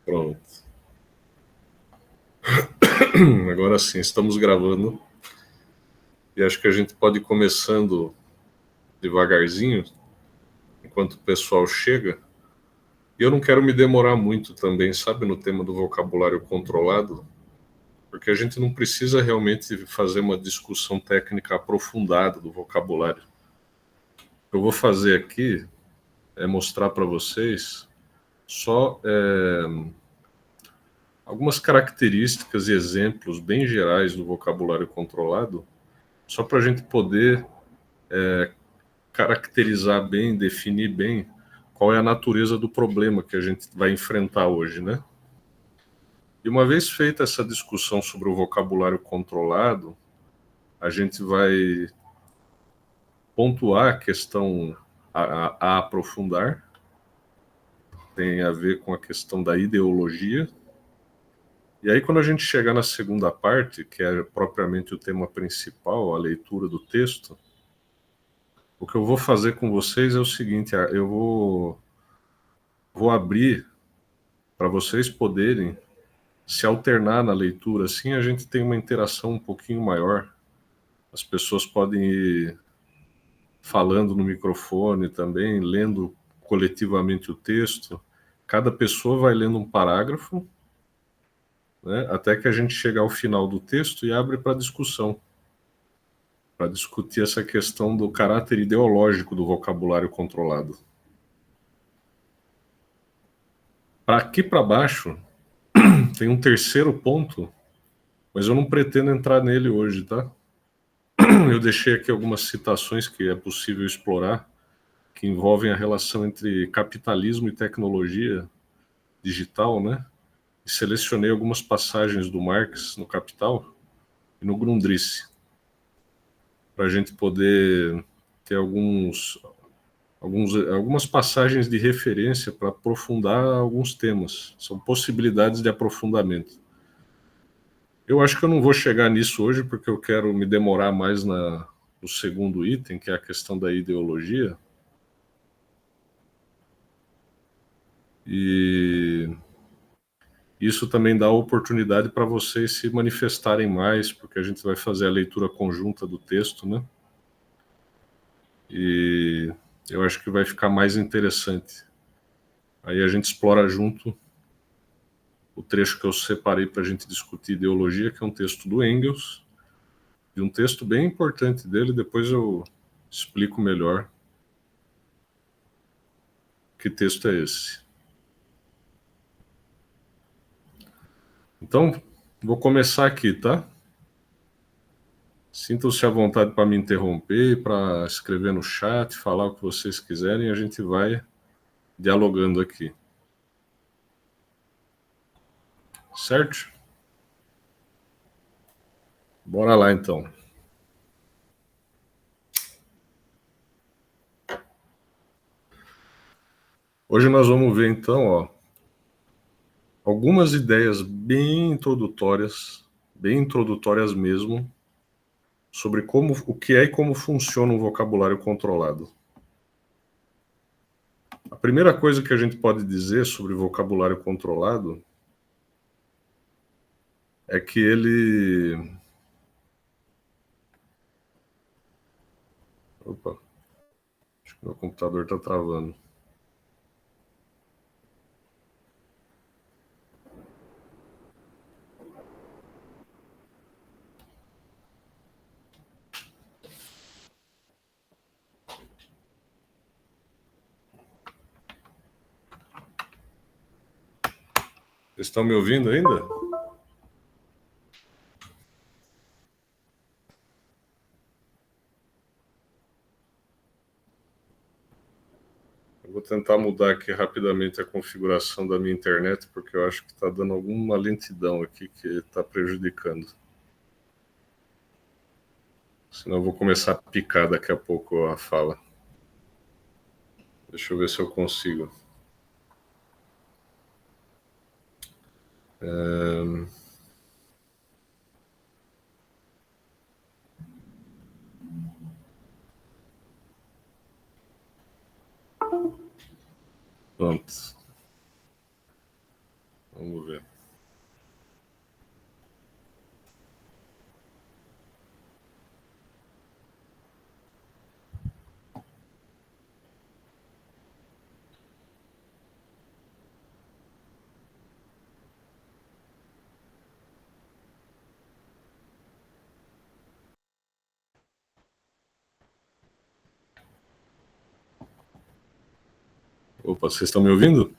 Pronto. Agora sim, estamos gravando. E acho que a gente pode ir começando devagarzinho, enquanto o pessoal chega. E eu não quero me demorar muito também, sabe, no tema do vocabulário controlado, porque a gente não precisa realmente fazer uma discussão técnica aprofundada do vocabulário. O que eu vou fazer aqui é mostrar para vocês só algumas características e exemplos bem gerais do vocabulário controlado, só para a gente poder caracterizar bem, definir bem qual é a natureza do problema que a gente vai enfrentar hoje, né? E uma vez feita essa discussão sobre o vocabulário controlado, a gente vai pontuar a questão a aprofundar, tem a ver com a questão da ideologia. E aí, quando a gente chegar na segunda parte, que é propriamente o tema principal, a leitura do texto, o que eu vou fazer com vocês é o seguinte: eu vou abrir para vocês poderem se alternar na leitura, assim a gente tem uma interação um pouquinho maior. As pessoas podem ir falando no microfone também, lendo coletivamente o texto. Cada pessoa vai lendo um parágrafo, né, até que a gente chega ao final do texto e abre para discussão, para discutir essa questão do caráter ideológico do vocabulário controlado. Para aqui para baixo tem um terceiro ponto, mas eu não pretendo entrar nele hoje, tá? Eu deixei aqui algumas citações que é possível explorar, que envolvem a relação entre capitalismo e tecnologia digital, né? E selecionei algumas passagens do Marx no Capital e no Grundrisse, para a gente poder ter algumas passagens de referência para aprofundar alguns temas. São possibilidades de aprofundamento. Eu acho que eu não vou chegar nisso hoje, porque eu quero me demorar mais no segundo item, que é a questão da ideologia. E isso também dá oportunidade para vocês se manifestarem mais, porque a gente vai fazer a leitura conjunta do texto, né? E eu acho que vai ficar mais interessante. Aí a gente explora junto o trecho que eu separei para a gente discutir ideologia, que é um texto do Engels, e um texto bem importante dele. Depois eu explico melhor que texto é esse. Então, vou começar aqui, tá? Sintam-se à vontade para me interromper, para escrever no chat, falar o que vocês quiserem, a gente vai dialogando aqui. Certo? Bora lá, então. Hoje nós vamos ver, então, algumas ideias bem introdutórias mesmo, sobre o que é e como funciona um vocabulário controlado. A primeira coisa que a gente pode dizer sobre vocabulário controlado é que ele... Opa, acho que meu computador está travando. Vocês estão me ouvindo ainda? Eu vou tentar mudar aqui rapidamente a configuração da minha internet, porque eu acho que está dando alguma lentidão aqui que está prejudicando. Senão eu vou começar a picar daqui a pouco a fala. Deixa eu ver se eu consigo. Pronto. Vamos ver. Opa, vocês estão me ouvindo?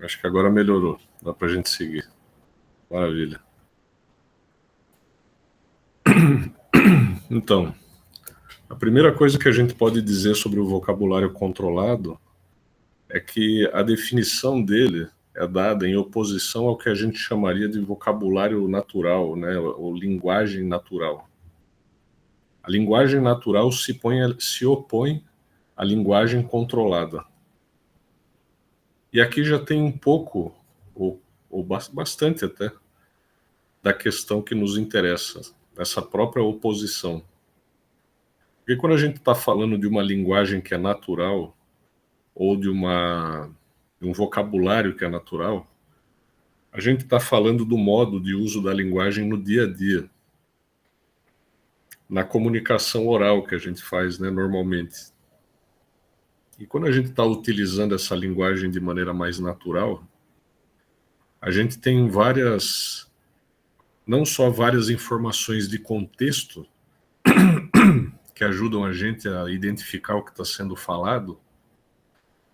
Acho que agora melhorou. Dá para a gente seguir. Maravilha. Então, a primeira coisa que a gente pode dizer sobre o vocabulário controlado é que a definição dele é dada em oposição ao que a gente chamaria de vocabulário natural, né, ou linguagem natural. A linguagem natural se opõe à linguagem controlada. E aqui já tem um pouco, ou bastante até, da questão que nos interessa, essa própria oposição. Porque quando a gente está falando de uma linguagem que é natural, ou de um vocabulário que é natural, a gente está falando do modo de uso da linguagem no dia a dia, na comunicação oral que a gente faz, né, normalmente. E quando a gente está utilizando essa linguagem de maneira mais natural, a gente tem não só várias informações de contexto que ajudam a gente a identificar o que está sendo falado,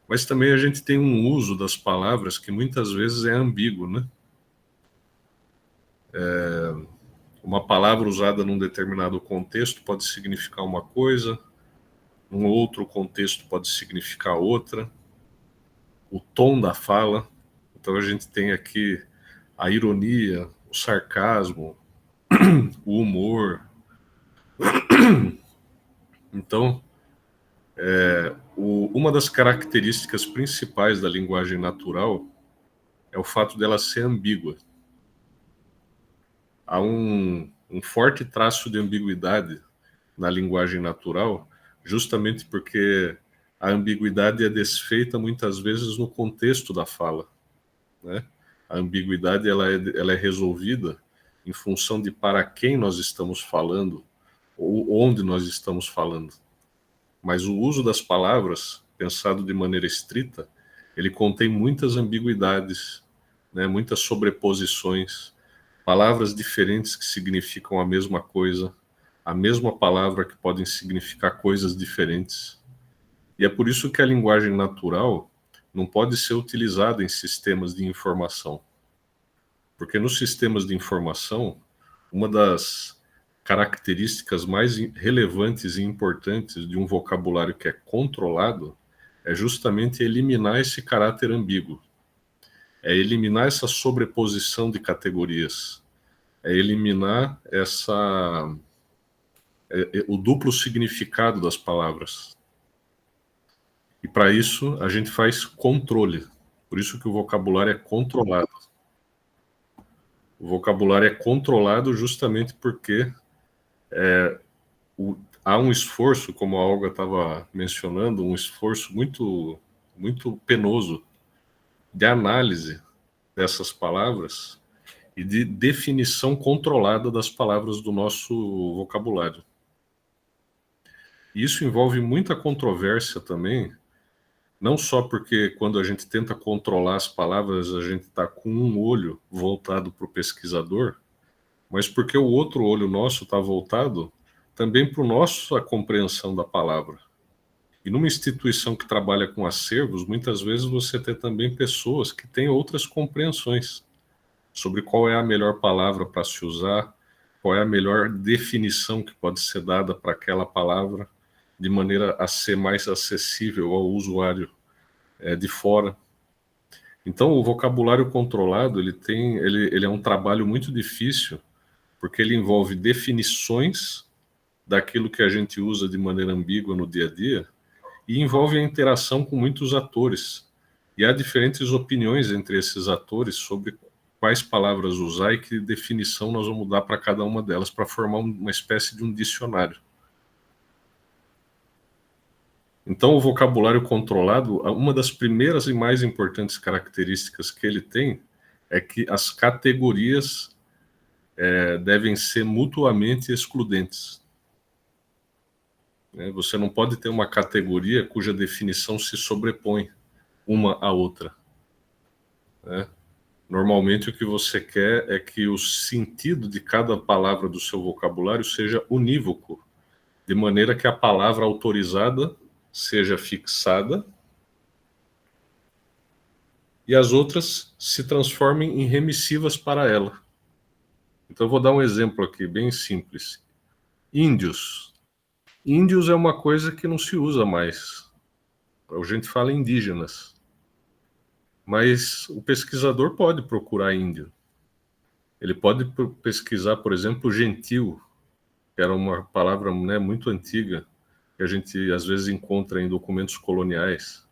mas também a gente tem um uso das palavras que muitas vezes é ambíguo, né? Uma palavra usada num determinado contexto pode significar uma coisa, num outro contexto pode significar outra. O tom da fala, então a gente tem aqui a ironia, o sarcasmo, o humor. Então, uma das características principais da linguagem natural é o fato dela ser ambígua. Há um forte traço de ambiguidade na linguagem natural, justamente porque a ambiguidade é desfeita muitas vezes no contexto da fala, né? A ambiguidade ela é resolvida em função de para quem nós estamos falando ou onde nós estamos falando. Mas o uso das palavras, pensado de maneira estrita, ele contém muitas ambiguidades, né? Muitas sobreposições, palavras diferentes que significam a mesma coisa, a mesma palavra que podem significar coisas diferentes. E é por isso que a linguagem natural não pode ser utilizada em sistemas de informação. Porque nos sistemas de informação, uma das características mais relevantes e importantes de um vocabulário que é controlado é justamente eliminar esse caráter ambíguo. É eliminar essa sobreposição de categorias. É eliminar o duplo significado das palavras. E para isso a gente faz controle. Por isso que o vocabulário é controlado. O vocabulário é controlado justamente porque há um esforço, como a Olga estava mencionando, um esforço muito, muito penoso de análise dessas palavras e de definição controlada das palavras do nosso vocabulário. E isso envolve muita controvérsia também, não só porque quando a gente tenta controlar as palavras, a gente está com um olho voltado para o pesquisador, mas porque o outro olho nosso está voltado também para a nossa compreensão da palavra. E numa instituição que trabalha com acervos, muitas vezes você tem também pessoas que têm outras compreensões sobre qual é a melhor palavra para se usar, qual é a melhor definição que pode ser dada para aquela palavra, de maneira a ser mais acessível ao usuário de fora. Então, o vocabulário controlado ele é um trabalho muito difícil, porque ele envolve definições daquilo que a gente usa de maneira ambígua no dia a dia, e envolve a interação com muitos atores. E há diferentes opiniões entre esses atores sobre quais palavras usar e que definição nós vamos dar para cada uma delas, para formar uma espécie de um dicionário. Então, o vocabulário controlado, uma das primeiras e mais importantes características que ele tem é que as categorias devem ser mutuamente excludentes. Você não pode ter uma categoria cuja definição se sobrepõe uma à outra. Normalmente, o que você quer é que o sentido de cada palavra do seu vocabulário seja unívoco, de maneira que a palavra autorizada seja fixada e as outras se transformem em remissivas para ela. Então, eu vou dar um exemplo aqui, bem simples. Índios. Índios é uma coisa que não se usa mais. A gente fala indígenas. Mas o pesquisador pode procurar índio. Ele pode pesquisar, por exemplo, gentil, que era uma palavra, né, muito antiga, que a gente às vezes encontra em documentos coloniais.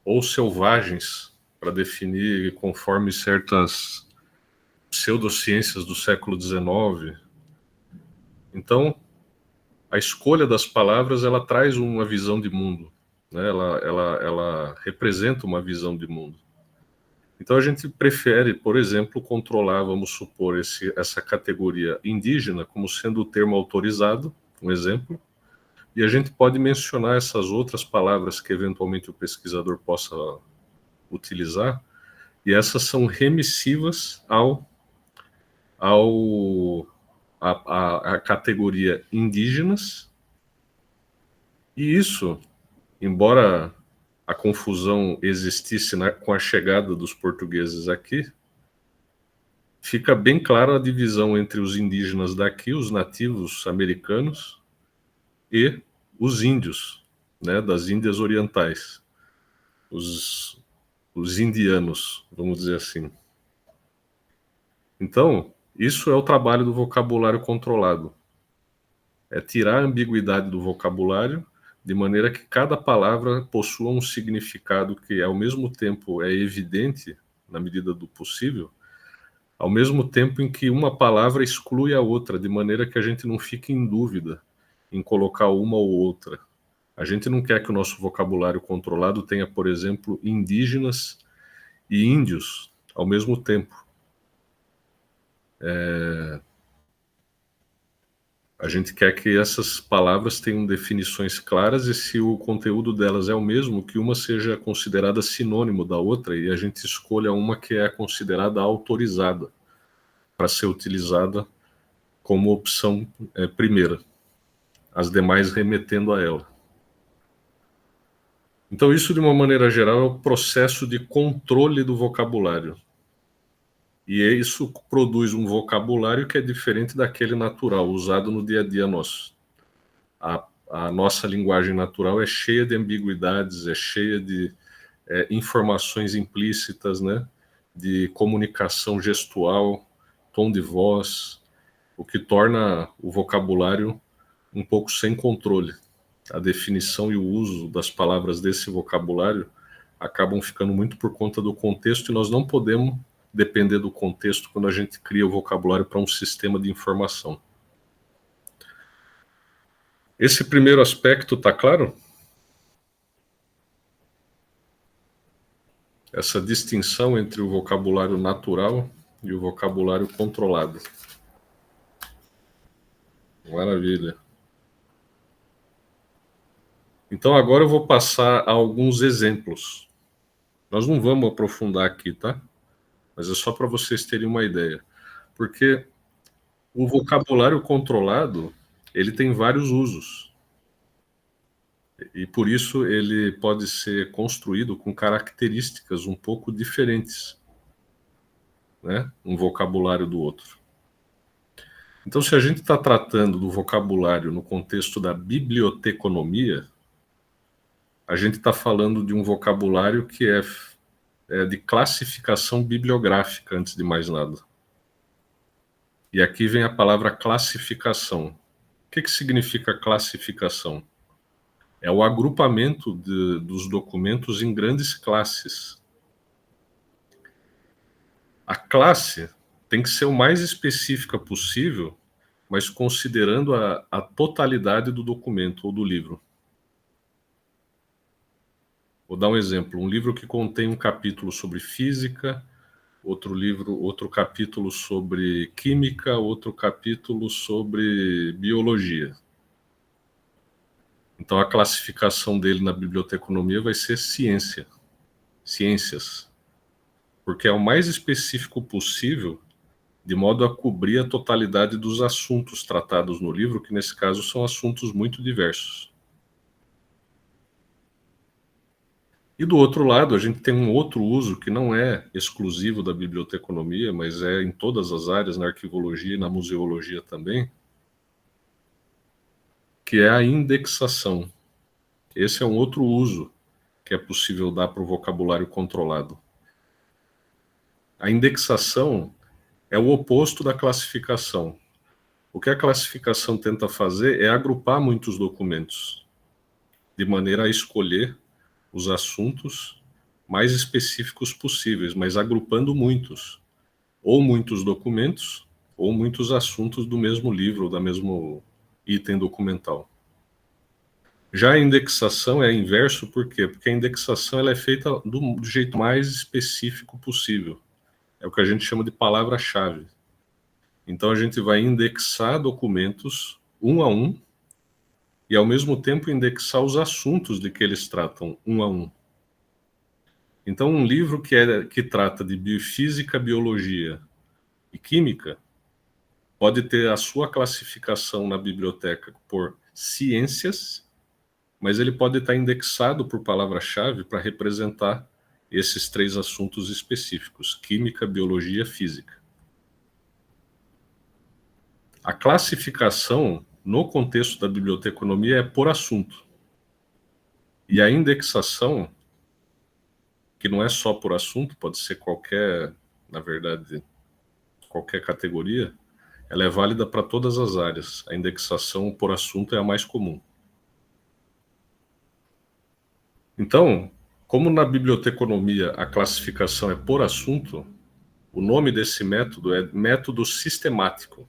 Ou selvagens, para definir conforme certas pseudociências do século XIX. Então, a escolha das palavras, ela traz uma visão de mundo, né? Ela representa uma visão de mundo. Então, a gente prefere, por exemplo, controlar, vamos supor, essa categoria indígena como sendo o termo autorizado, um exemplo, e a gente pode mencionar essas outras palavras que eventualmente o pesquisador possa utilizar, e essas são remissivas à categoria indígenas, e isso, embora a confusão existisse com a chegada dos portugueses aqui, fica bem clara a divisão entre os indígenas daqui, os nativos americanos, e os índios, né, das Índias Orientais, os indianos, vamos dizer assim. Então, isso é o trabalho do vocabulário controlado. É tirar a ambiguidade do vocabulário, de maneira que cada palavra possua um significado que, ao mesmo tempo, é evidente, na medida do possível, ao mesmo tempo em que uma palavra exclui a outra, de maneira que a gente não fique em dúvida em colocar uma ou outra. A gente não quer que o nosso vocabulário controlado tenha, por exemplo, indígenas e índios ao mesmo tempo. A gente quer que essas palavras tenham definições claras e, se o conteúdo delas é o mesmo, que uma seja considerada sinônimo da outra e a gente escolha uma que é considerada autorizada para ser utilizada como opção primeira, as demais remetendo a ela. Então, isso, de uma maneira geral, é o processo de controle do vocabulário. E isso produz um vocabulário que é diferente daquele natural, usado no dia a dia nosso. A nossa linguagem natural é cheia de ambiguidades, é cheia de informações implícitas, né? De comunicação gestual, tom de voz, o que torna o vocabulário um pouco sem controle. A definição e o uso das palavras desse vocabulário acabam ficando muito por conta do contexto, e nós não podemos depender do contexto quando a gente cria o vocabulário para um sistema de informação. Esse primeiro aspecto está claro? Essa distinção entre o vocabulário natural e o vocabulário controlado. Maravilha. Então, agora eu vou passar a alguns exemplos. Nós não vamos aprofundar aqui, tá? Mas é só para vocês terem uma ideia. Porque o vocabulário controlado, ele tem vários usos. E por isso ele pode ser construído com características um pouco diferentes, né? Um vocabulário do outro. Então, se a gente está tratando do vocabulário no contexto da biblioteconomia, a gente está falando de um vocabulário que é de classificação bibliográfica, antes de mais nada. E aqui vem a palavra classificação. O que significa classificação? É o agrupamento dos documentos em grandes classes. A classe tem que ser o mais específica possível, mas considerando a totalidade do documento ou do livro. Vou dar um exemplo, um livro que contém um capítulo sobre física, outro capítulo sobre química, outro capítulo sobre biologia. Então a classificação dele na biblioteconomia vai ser ciências, porque é o mais específico possível, de modo a cobrir a totalidade dos assuntos tratados no livro, que nesse caso são assuntos muito diversos. E do outro lado, a gente tem um outro uso que não é exclusivo da biblioteconomia, mas é em todas as áreas, na arquivologia e na museologia também, que é a indexação. Esse é um outro uso que é possível dar para o vocabulário controlado. A indexação é o oposto da classificação. O que a classificação tenta fazer é agrupar muitos documentos, de maneira a escolher os assuntos mais específicos possíveis, mas agrupando muitos, ou muitos documentos, ou muitos assuntos do mesmo livro, ou da mesmo item documental. Já a indexação é inverso, por quê? Porque a indexação ela é feita do jeito mais específico possível. É o que a gente chama de palavra-chave. Então a gente vai indexar documentos um a um e ao mesmo tempo indexar os assuntos de que eles tratam um a um. Então um livro que trata de biofísica, biologia e química pode ter a sua classificação na biblioteca por ciências, mas ele pode estar indexado por palavra-chave para representar esses três assuntos específicos: química, biologia e física. A classificação, no contexto da biblioteconomia, é por assunto. E a indexação, que não é só por assunto, pode ser qualquer, na verdade, qualquer categoria, ela é válida para todas as áreas. A indexação por assunto é a mais comum. Então, como na biblioteconomia a classificação é por assunto, o nome desse método é método sistemático.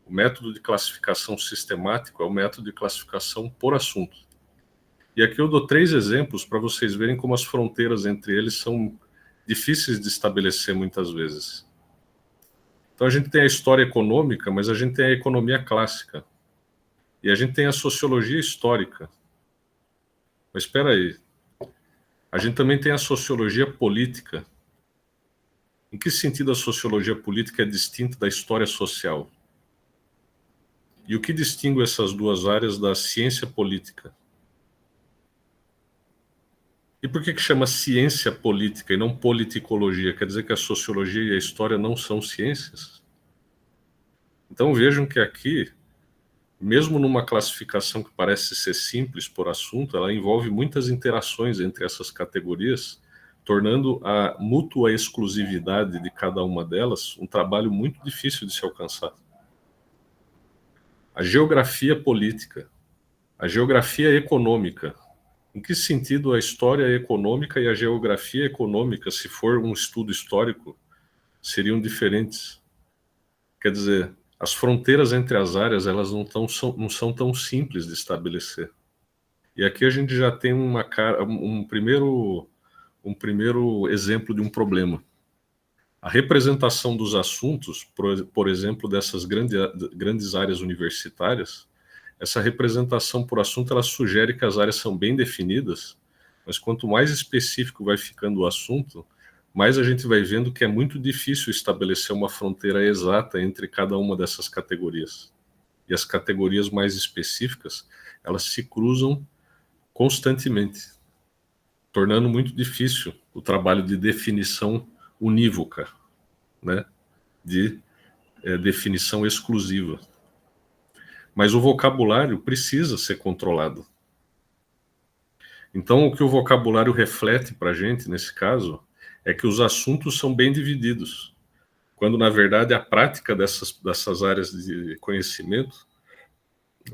O método de classificação sistemático é o método de classificação por assunto. E aqui eu dou 3 exemplos para vocês verem como as fronteiras entre eles são difíceis de estabelecer muitas vezes. Então a gente tem a história econômica, mas a gente tem a economia clássica. E a gente tem a sociologia histórica. Mas espera aí, a gente também tem a sociologia política. Em que sentido a sociologia política é distinta da história social? E o que distingue essas duas áreas da ciência política? E por que chama ciência política e não politicologia? Quer dizer que a sociologia e a história não são ciências? Então vejam que aqui, mesmo numa classificação que parece ser simples por assunto, ela envolve muitas interações entre essas categorias, tornando a mútua exclusividade de cada uma delas um trabalho muito difícil de se alcançar. A geografia política, a geografia econômica. Em que sentido a história econômica e a geografia econômica, se for um estudo histórico, seriam diferentes? Quer dizer, as fronteiras entre as áreas elas não são tão simples de estabelecer. E aqui a gente já tem um primeiro exemplo de um problema. A representação dos assuntos, por exemplo, dessas grandes áreas universitárias, essa representação por assunto ela sugere que as áreas são bem definidas, mas quanto mais específico vai ficando o assunto, mais a gente vai vendo que é muito difícil estabelecer uma fronteira exata entre cada uma dessas categorias. E as categorias mais específicas, elas se cruzam constantemente, tornando muito difícil o trabalho de definição unívoca, né? De definição exclusiva. Mas o vocabulário precisa ser controlado. Então, o que o vocabulário reflete para a gente, nesse caso, é que os assuntos são bem divididos, quando, na verdade, a prática dessas áreas de conhecimento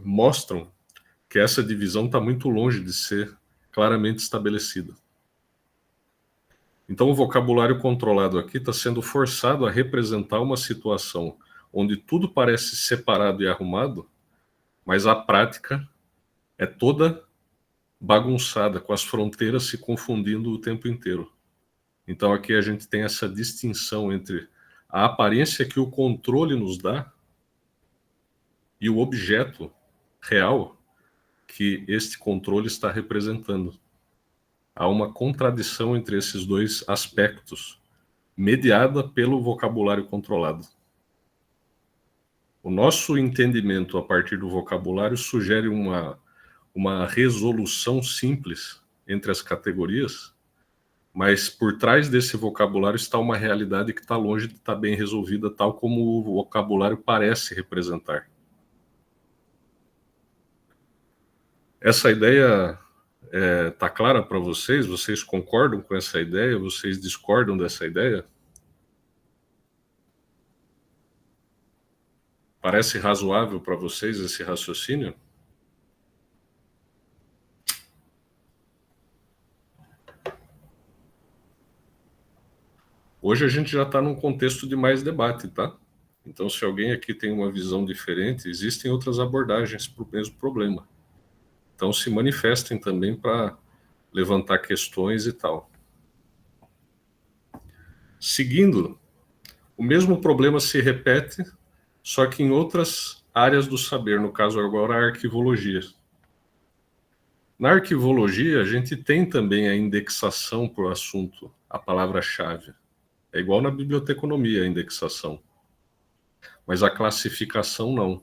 mostram que essa divisão está muito longe de ser claramente estabelecida. Então, o vocabulário controlado aqui está sendo forçado a representar uma situação onde tudo parece separado e arrumado, mas a prática é toda bagunçada, com as fronteiras se confundindo o tempo inteiro. Então aqui a gente tem essa distinção entre a aparência que o controle nos dá e o objeto real que este controle está representando. Há uma contradição entre esses dois aspectos, mediada pelo vocabulário controlado. O nosso entendimento a partir do vocabulário sugere uma resolução simples entre as categorias, mas por trás desse vocabulário está uma realidade que está longe de estar bem resolvida, tal como o vocabulário parece representar. Essa ideia está clara para vocês? Vocês concordam com essa ideia? Vocês discordam dessa ideia? Parece razoável para vocês esse raciocínio? Hoje a gente já está num contexto de mais debate, tá? Então, se alguém aqui tem uma visão diferente, existem outras abordagens para o mesmo problema. Então, se manifestem também para levantar questões e tal. Seguindo, o mesmo problema se repete, só que em outras áreas do saber, no caso agora a arquivologia. Na arquivologia, a gente tem também a indexação para o assunto, a palavra-chave. É igual na biblioteconomia a indexação. Mas a classificação não.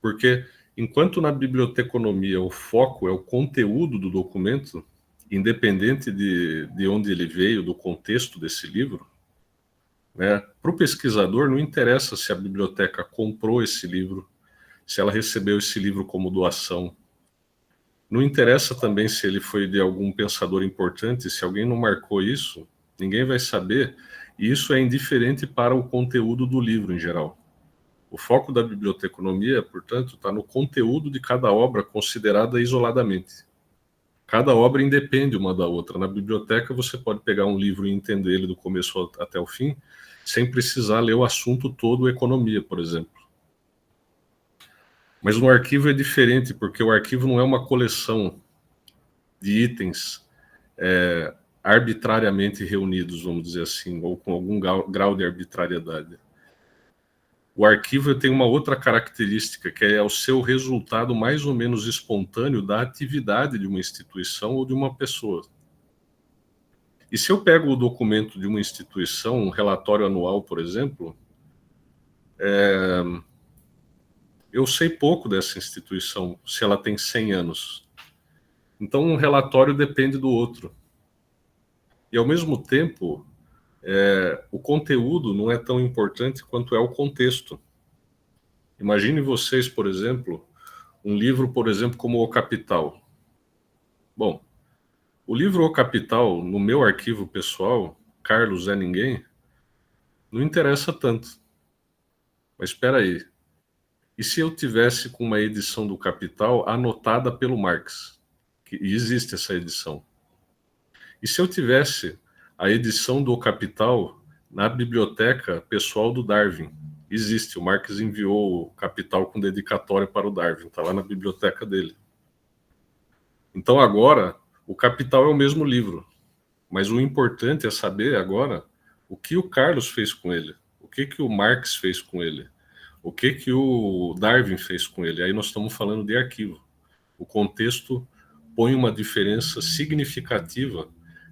Porque enquanto na biblioteconomia o foco é o conteúdo do documento, independente de onde ele veio, do contexto desse livro, né, para o pesquisador não interessa se a biblioteca comprou esse livro, se ela recebeu esse livro como doação. Não interessa também se ele foi de algum pensador importante, se alguém não marcou isso, ninguém vai saber, e isso é indiferente para o conteúdo do livro em geral. O foco da biblioteconomia, portanto, está no conteúdo de cada obra considerada isoladamente. Cada obra independe uma da outra. Na biblioteca você pode pegar um livro e entender ele do começo até o fim, sem precisar ler o assunto todo, economia, por exemplo. Mas no arquivo é diferente, porque o arquivo não é uma coleção de itens arbitrariamente reunidos, vamos dizer assim, ou com algum grau de arbitrariedade. O arquivo tem uma outra característica, que é o seu resultado mais ou menos espontâneo da atividade de uma instituição ou de uma pessoa. E se eu pego o documento de uma instituição, um relatório anual, por exemplo, eu sei pouco dessa instituição, se ela tem 100 anos. Então, um relatório depende do outro. E, ao mesmo tempo, o conteúdo não é tão importante quanto é o contexto. Imagine vocês, por exemplo, um livro, por exemplo, como O Capital. Bom, o livro O Capital, no meu arquivo pessoal, Carlos é Ninguém, não interessa tanto. Mas espera aí. E se eu tivesse com uma edição do Capital anotada pelo Marx? E existe essa edição. E se eu tivesse a edição do Capital na biblioteca pessoal do Darwin? Existe, o Marx enviou o Capital com dedicatória para o Darwin, está lá na biblioteca dele. Então agora, o Capital é o mesmo livro, mas o importante é saber agora o que o Carlos fez com ele, o que o Marx fez com ele, o que o Darwin fez com ele. Aí nós estamos falando de arquivo. O contexto põe uma diferença significativa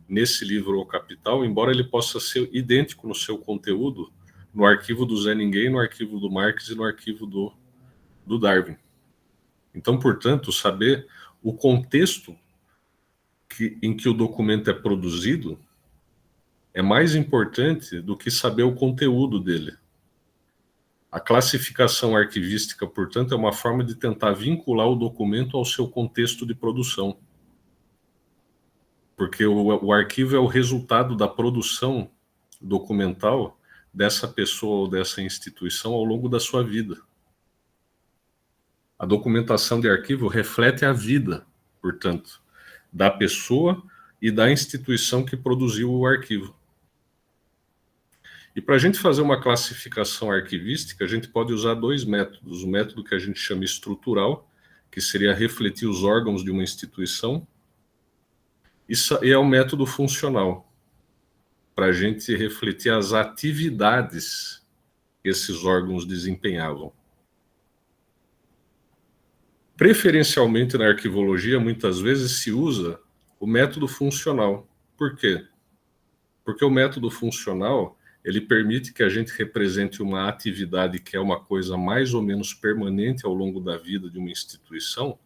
nesse livro O Capital, embora ele possa ser idêntico no seu conteúdo no arquivo do Zé Ninguém, no arquivo do Marx e no arquivo do Darwin. Então, portanto, saber o contexto em que o documento é produzido é mais importante do que saber o conteúdo dele. A classificação arquivística, portanto, é uma forma de tentar vincular o documento ao seu contexto de produção. Porque o arquivo é o resultado da produção documental dessa pessoa ou dessa instituição ao longo da sua vida. A documentação de arquivo reflete a vida, portanto, da pessoa e da instituição que produziu o arquivo. E para a gente fazer uma classificação arquivística, a gente pode usar dois métodos. O método que a gente chama estrutural que seria refletir os órgãos de uma instituição, e é o método funcional, para a gente refletir as atividades que esses órgãos desempenhavam. Preferencialmente na arquivologia, muitas vezes se usa o método funcional. Por quê? Porque o método funcional, ele permite que a gente represente uma atividade que é uma coisa mais ou menos permanente ao longo da vida de uma instituição,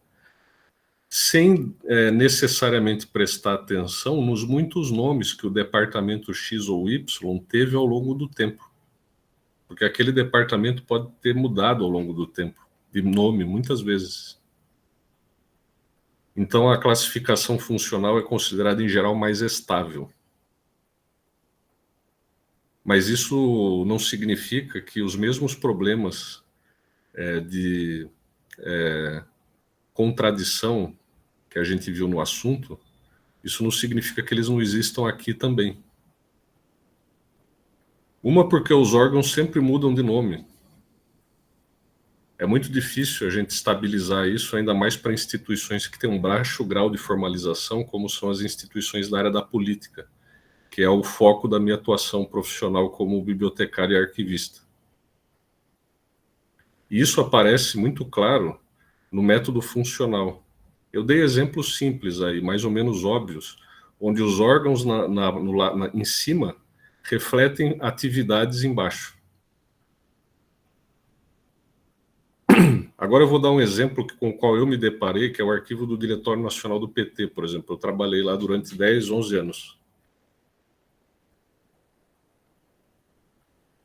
sem necessariamente prestar atenção nos muitos nomes que o departamento X ou Y teve ao longo do tempo. Porque aquele departamento pode ter mudado ao longo do tempo, de nome, muitas vezes. Então, a classificação funcional é considerada, em geral, mais estável. Mas isso não significa que os mesmos problemas de contradição que a gente viu no assunto, isso não significa que eles não existam aqui também. Uma, porque os órgãos sempre mudam de nome. É muito difícil a gente estabilizar isso, ainda mais para instituições que têm um baixo grau de formalização, como são as instituições da área da política, que é o foco da minha atuação profissional como bibliotecário e arquivista. E isso aparece muito claro no método funcional. Eu dei exemplos simples aí, mais ou menos óbvios, onde os órgãos em cima refletem atividades embaixo. Agora eu vou dar um exemplo com o qual eu me deparei, que é o arquivo do Diretório Nacional do PT, por exemplo. Eu trabalhei lá durante 10, 11 anos.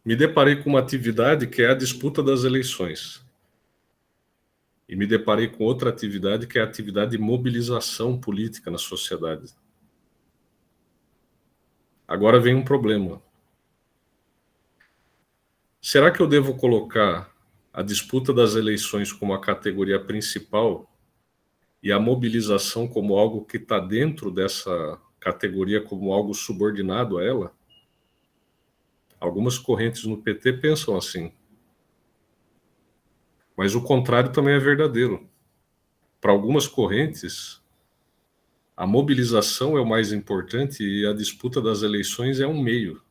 Me deparei com uma atividade que é a disputa das eleições. E me deparei com outra atividade que é a atividade de mobilização política na sociedade. Agora vem um problema. Será que eu devo colocar a disputa das eleições como a categoria principal e a mobilização como algo que está dentro dessa categoria, como algo subordinado a ela? Algumas correntes no PT pensam assim. Mas o contrário também é verdadeiro. Para algumas correntes, a mobilização é o mais importante e a disputa das eleições é um meio,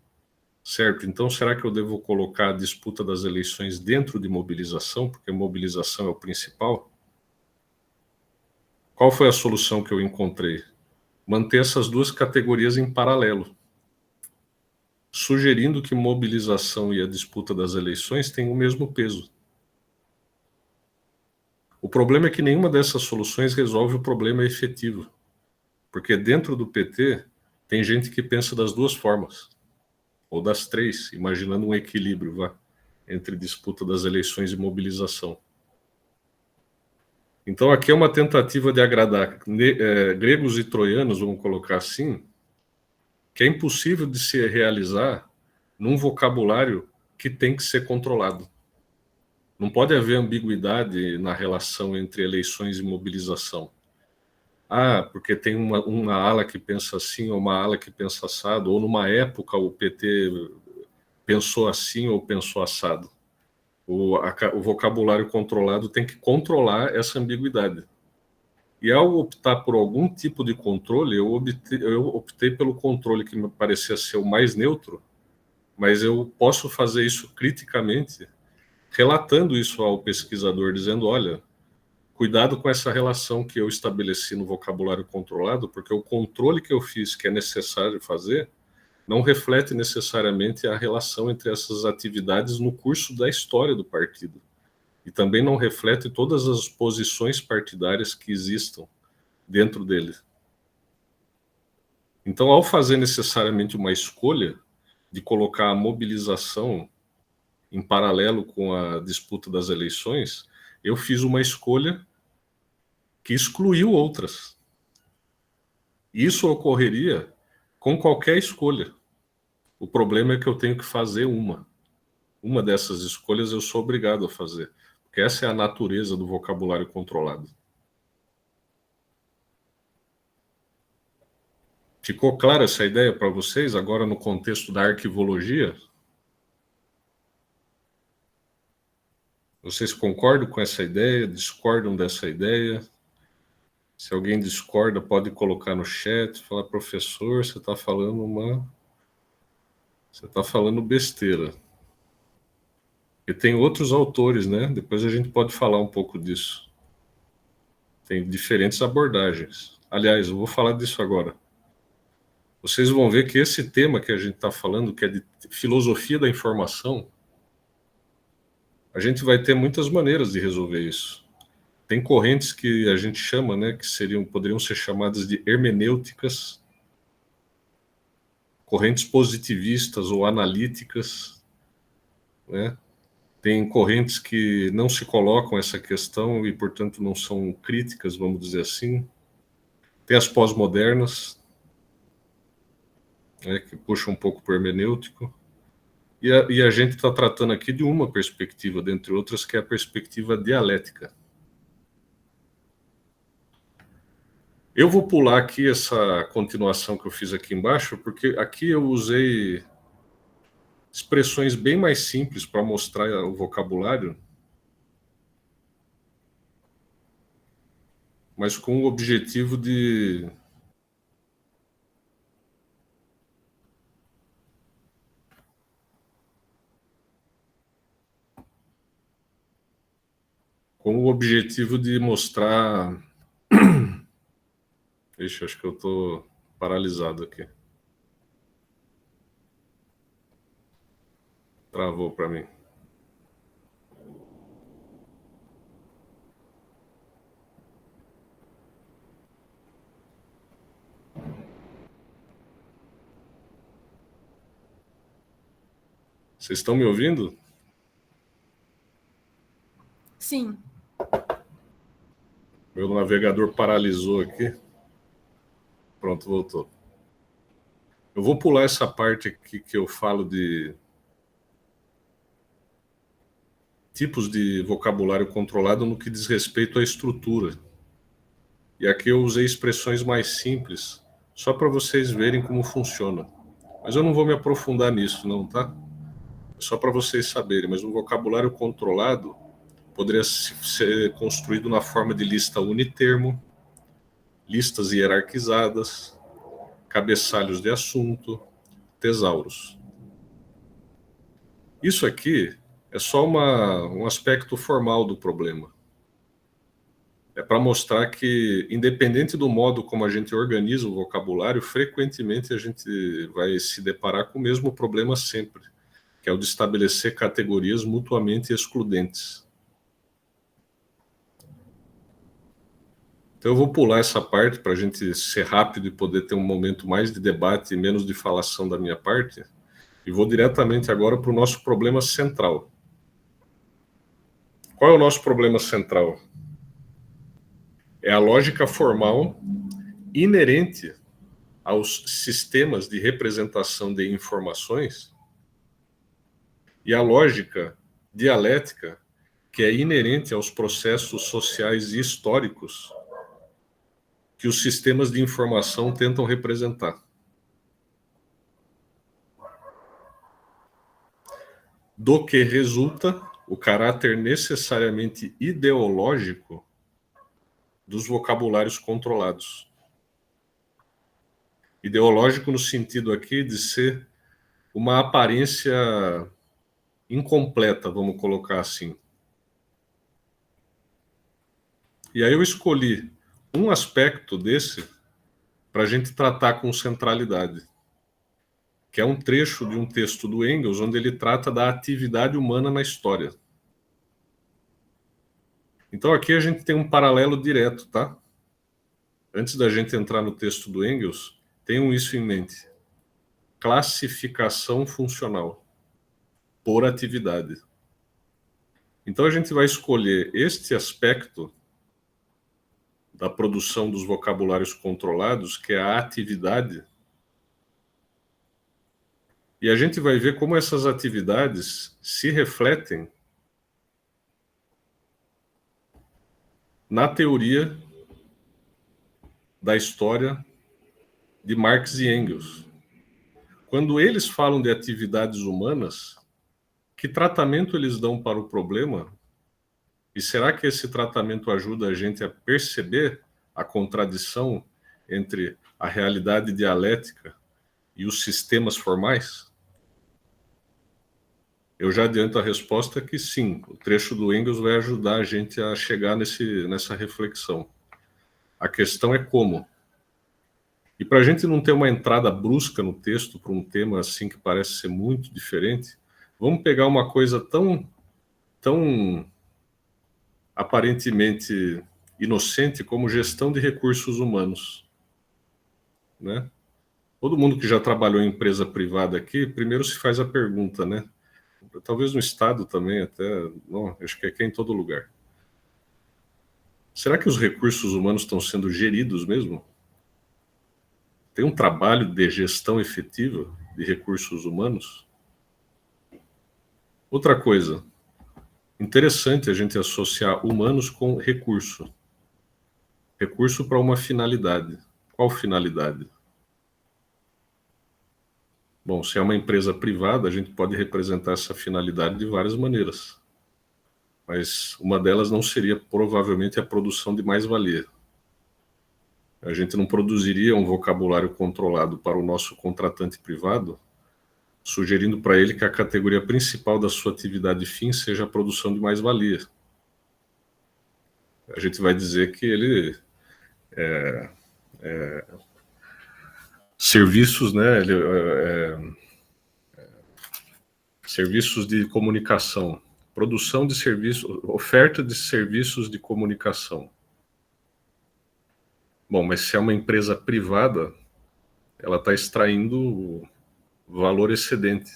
certo? Então, será que eu devo colocar a disputa das eleições dentro de mobilização, porque mobilização é o principal? Qual foi a solução que eu encontrei? Manter essas duas categorias em paralelo, sugerindo que mobilização e a disputa das eleições têm o mesmo peso. O problema é que nenhuma dessas soluções resolve o problema efetivo, porque dentro do PT tem gente que pensa das duas formas, ou das três, imaginando um equilíbrio entre disputa das eleições e mobilização. Então aqui é uma tentativa de agradar gregos e troianos, vamos colocar assim, que é impossível de se realizar num vocabulário que tem que ser controlado. Não pode haver ambiguidade na relação entre eleições e mobilização. Porque tem uma ala que pensa assim, ou uma ala que pensa assado, ou numa época o PT pensou assim ou pensou assado. O vocabulário controlado tem que controlar essa ambiguidade. E ao optar por algum tipo de controle, eu optei pelo controle que me parecia ser o mais neutro, mas eu posso fazer isso criticamente, relatando isso ao pesquisador, dizendo, olha, cuidado com essa relação que eu estabeleci no vocabulário controlado, porque o controle que eu fiz, que é necessário fazer, não reflete necessariamente a relação entre essas atividades no curso da história do partido. E também não reflete todas as posições partidárias que existam dentro dele. Então, ao fazer necessariamente uma escolha de colocar a mobilização em paralelo com a disputa das eleições, eu fiz uma escolha que excluiu outras. Isso ocorreria com qualquer escolha. O problema é que eu tenho que fazer uma. Uma dessas escolhas eu sou obrigado a fazer, porque essa é a natureza do vocabulário controlado. Ficou clara essa ideia para vocês, agora no contexto da arquivologia? Vocês concordam com essa ideia? Discordam dessa ideia? Se alguém discorda, pode colocar no chat, falar, professor, você está falando besteira. E tem outros autores, né? Depois a gente pode falar um pouco disso. Tem diferentes abordagens. Aliás, eu vou falar disso agora. Vocês vão ver que esse tema que a gente está falando, que é de filosofia da informação, a gente vai ter muitas maneiras de resolver isso. Tem correntes que a gente chama, né, que poderiam ser chamadas de hermenêuticas, correntes positivistas ou analíticas, né? Tem correntes que não se colocam essa questão e, portanto, não são críticas, vamos dizer assim. Tem as pós-modernas, né, que puxam um pouco para o hermenêutico. E a gente está tratando aqui de uma perspectiva, dentre outras, que é a perspectiva dialética. Eu vou pular aqui essa continuação que eu fiz aqui embaixo, porque aqui eu usei expressões bem mais simples para mostrar o vocabulário, mas com o objetivo de mostrar. Ixi, acho que eu estou paralisado aqui. Travou para mim. Vocês estão me ouvindo? Sim. Meu navegador paralisou aqui. Pronto, voltou. Eu vou pular essa parte aqui que eu falo de tipos de vocabulário controlado no que diz respeito à estrutura. E aqui eu usei expressões mais simples, só para vocês verem como funciona. Mas eu não vou me aprofundar nisso, não, tá? É só para vocês saberem. Mas um vocabulário controlado poderia ser construído na forma de lista unitermo, listas hierarquizadas, cabeçalhos de assunto, tesauros. Isso aqui é só um aspecto formal do problema. É para mostrar que, independente do modo como a gente organiza o vocabulário, frequentemente a gente vai se deparar com o mesmo problema sempre, que é o de estabelecer categorias mutuamente excludentes. Então eu vou pular essa parte para a gente ser rápido e poder ter um momento mais de debate e menos de falação da minha parte, e vou diretamente agora para o nosso problema central. Qual é o nosso problema central? É a lógica formal inerente aos sistemas de representação de informações e a lógica dialética que é inerente aos processos sociais e históricos que os sistemas de informação tentam representar. Do que resulta o caráter necessariamente ideológico dos vocabulários controlados. Ideológico no sentido aqui de ser uma aparência incompleta, vamos colocar assim. E aí eu escolhi um aspecto desse para a gente tratar com centralidade, que é um trecho de um texto do Engels, onde ele trata da atividade humana na história. Então aqui a gente tem um paralelo direto, tá? Antes da gente entrar no texto do Engels, tenham isso em mente. Classificação funcional por atividade. Então a gente vai escolher este aspecto da produção dos vocabulários controlados, que é a atividade, e a gente vai ver como essas atividades se refletem na teoria da história de Marx e Engels. Quando eles falam de atividades humanas, que tratamento eles dão para o problema E será que esse tratamento ajuda a gente a perceber a contradição entre a realidade dialética e os sistemas formais? Eu já adianto a resposta que sim, o trecho do Engels vai ajudar a gente a chegar nessa reflexão. A questão é como. E para a gente não ter uma entrada brusca no texto para um tema assim que parece ser muito diferente, vamos pegar uma coisa tão aparentemente inocente como gestão de recursos humanos, né? Todo mundo que já trabalhou em empresa privada aqui, primeiro se faz a pergunta, né? Talvez no Estado também, até, não, acho que aqui é em todo lugar. Será que os recursos humanos estão sendo geridos mesmo? Tem um trabalho de gestão efetiva de recursos humanos? Outra coisa, interessante a gente associar humanos com recurso. Recurso para uma finalidade. Qual finalidade? Bom, se é uma empresa privada, a gente pode representar essa finalidade de várias maneiras. Mas uma delas não seria provavelmente a produção de mais-valia. A gente não produziria um vocabulário controlado para o nosso contratante privado, sugerindo para ele que a categoria principal da sua atividade fim seja a produção de mais-valia. A gente vai dizer que ele serviços, né, serviços de comunicação, produção de serviços, oferta de serviços de comunicação. Bom, mas se é uma empresa privada, ela está extraindo valor excedente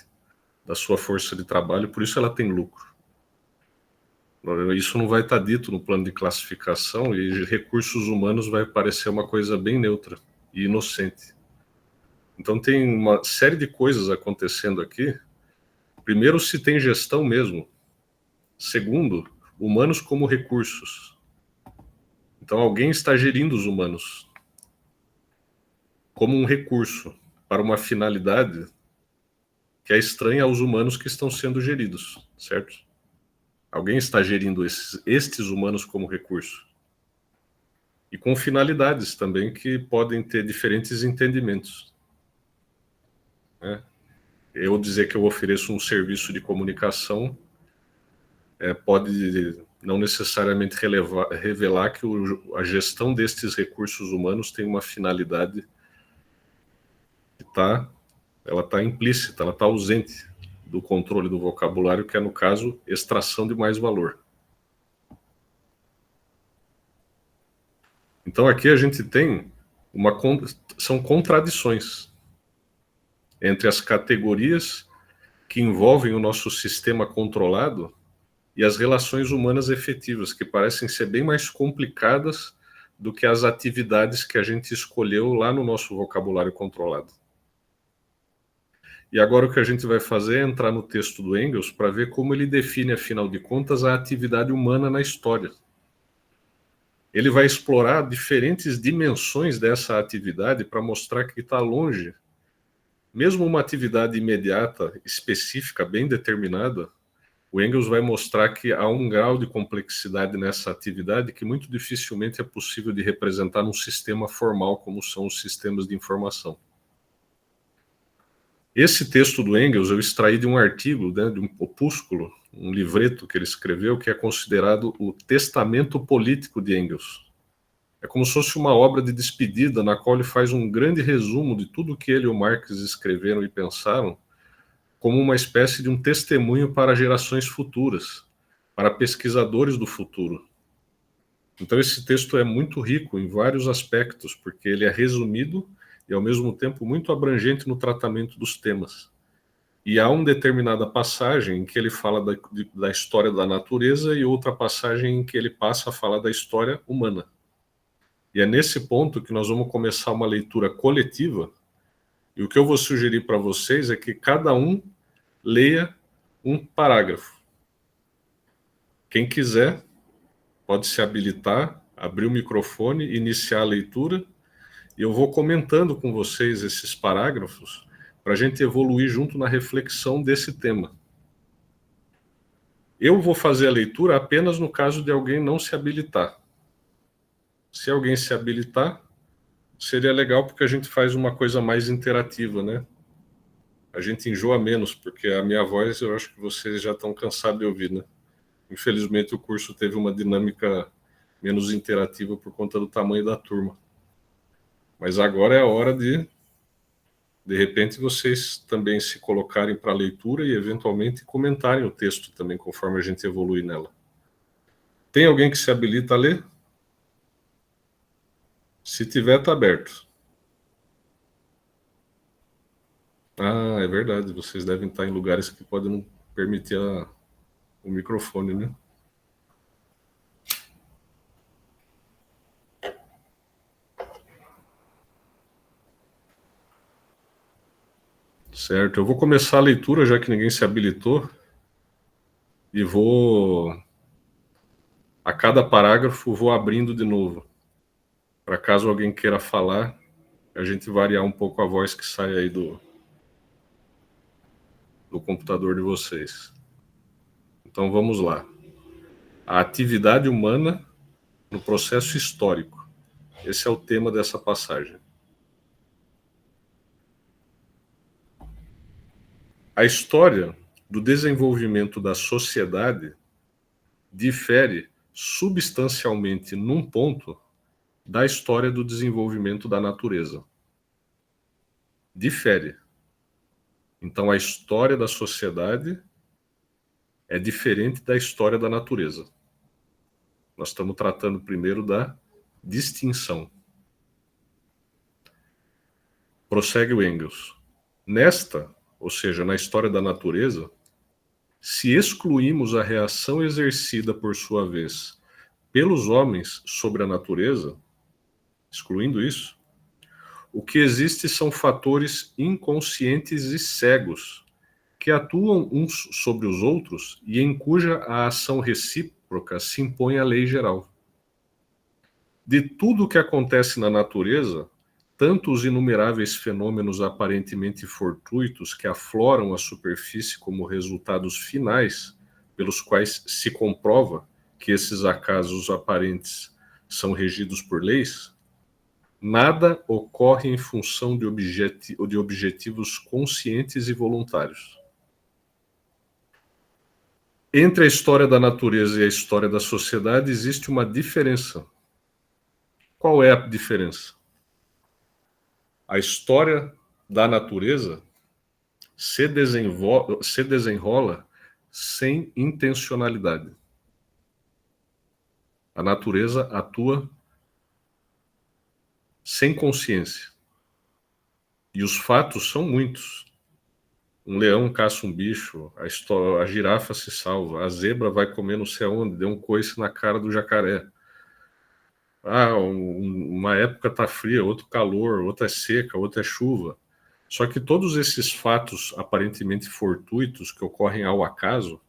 da sua força de trabalho, por isso ela tem lucro. Isso não vai estar dito no plano de classificação e recursos humanos vai parecer uma coisa bem neutra e inocente. Então tem uma série de coisas acontecendo aqui. Primeiro, se tem gestão mesmo. Segundo, humanos como recursos. Então alguém está gerindo os humanos como um recurso para uma finalidade que é estranha aos humanos que estão sendo geridos, certo? Alguém está gerindo estes humanos como recurso. E com finalidades também que podem ter diferentes entendimentos, né? Eu dizer que eu ofereço um serviço de comunicação pode não necessariamente revelar que a gestão destes recursos humanos tem uma finalidade que ela está implícita, ela está ausente do controle do vocabulário, que é, no caso, extração de mais valor. Então aqui a gente tem são contradições entre as categorias que envolvem o nosso sistema controlado e as relações humanas efetivas, que parecem ser bem mais complicadas do que as atividades que a gente escolheu lá no nosso vocabulário controlado. E agora o que a gente vai fazer é entrar no texto do Engels para ver como ele define, afinal de contas, a atividade humana na história. Ele vai explorar diferentes dimensões dessa atividade para mostrar que está longe. Mesmo uma atividade imediata, específica, bem determinada, o Engels vai mostrar que há um grau de complexidade nessa atividade que muito dificilmente é possível de representar num sistema formal como são os sistemas de informação. Esse texto do Engels eu extraí de um artigo, né, de um opúsculo, um livreto que ele escreveu, que é considerado o testamento político de Engels. É como se fosse uma obra de despedida na qual ele faz um grande resumo de tudo que ele e o Marx escreveram e pensaram, como uma espécie de um testemunho para gerações futuras, para pesquisadores do futuro. Então esse texto é muito rico em vários aspectos, porque ele é resumido e ao mesmo tempo muito abrangente no tratamento dos temas. E há uma determinada passagem em que ele fala da história da natureza e outra passagem em que ele passa a falar da história humana. E é nesse ponto que nós vamos começar uma leitura coletiva, e o que eu vou sugerir para vocês é que cada um leia um parágrafo. Quem quiser pode se habilitar, abrir o microfone, iniciar a leitura, e eu vou comentando com vocês esses parágrafos para a gente evoluir junto na reflexão desse tema. Eu vou fazer a leitura apenas no caso de alguém não se habilitar. Se alguém se habilitar, seria legal porque a gente faz uma coisa mais interativa, né? A gente enjoa menos, porque a minha voz eu acho que vocês já estão cansados de ouvir, né? Infelizmente o curso teve uma dinâmica menos interativa por conta do tamanho da turma. Mas agora é a hora de repente, vocês também se colocarem para leitura e, eventualmente, comentarem o texto também, conforme a gente evolui nela. Tem alguém que se habilita a ler? Se tiver, está aberto. Ah, é verdade. Vocês devem estar em lugares que podem não permitir o microfone, né? Certo. Eu vou começar a leitura, já que ninguém se habilitou. E vou... A cada parágrafo, vou abrindo de novo. Para caso alguém queira falar, a gente variar um pouco a voz que sai aí do computador de vocês. Então vamos lá. A atividade humana no processo histórico. Esse é o tema dessa passagem. A história do desenvolvimento da sociedade difere substancialmente num ponto da história do desenvolvimento da natureza. Difere. Então a história da sociedade é diferente da história da natureza. Nós estamos tratando primeiro da distinção. Prossegue o Engels. Nesta, ou seja, na história da natureza, se excluímos a reação exercida, por sua vez, pelos homens sobre a natureza, excluindo isso, o que existe são fatores inconscientes e cegos, que atuam uns sobre os outros e em cuja a ação recíproca se impõe a lei geral. De tudo o que acontece na natureza, tanto os inumeráveis fenômenos aparentemente fortuitos que afloram a superfície como resultados finais, pelos quais se comprova que esses acasos aparentes são regidos por leis, nada ocorre em função de objetivos conscientes e voluntários. Entre a história da natureza e a história da sociedade existe uma diferença. Qual é a diferença? A história da natureza se desenrola sem intencionalidade. A natureza atua sem consciência. E os fatos são muitos. Um leão caça um bicho, a girafa se salva, a zebra vai comer não sei aonde, deu um coice na cara do jacaré. Uma época está fria, outro calor, outra é seca, outra é chuva. Só que todos esses fatos aparentemente fortuitos que ocorrem ao acaso,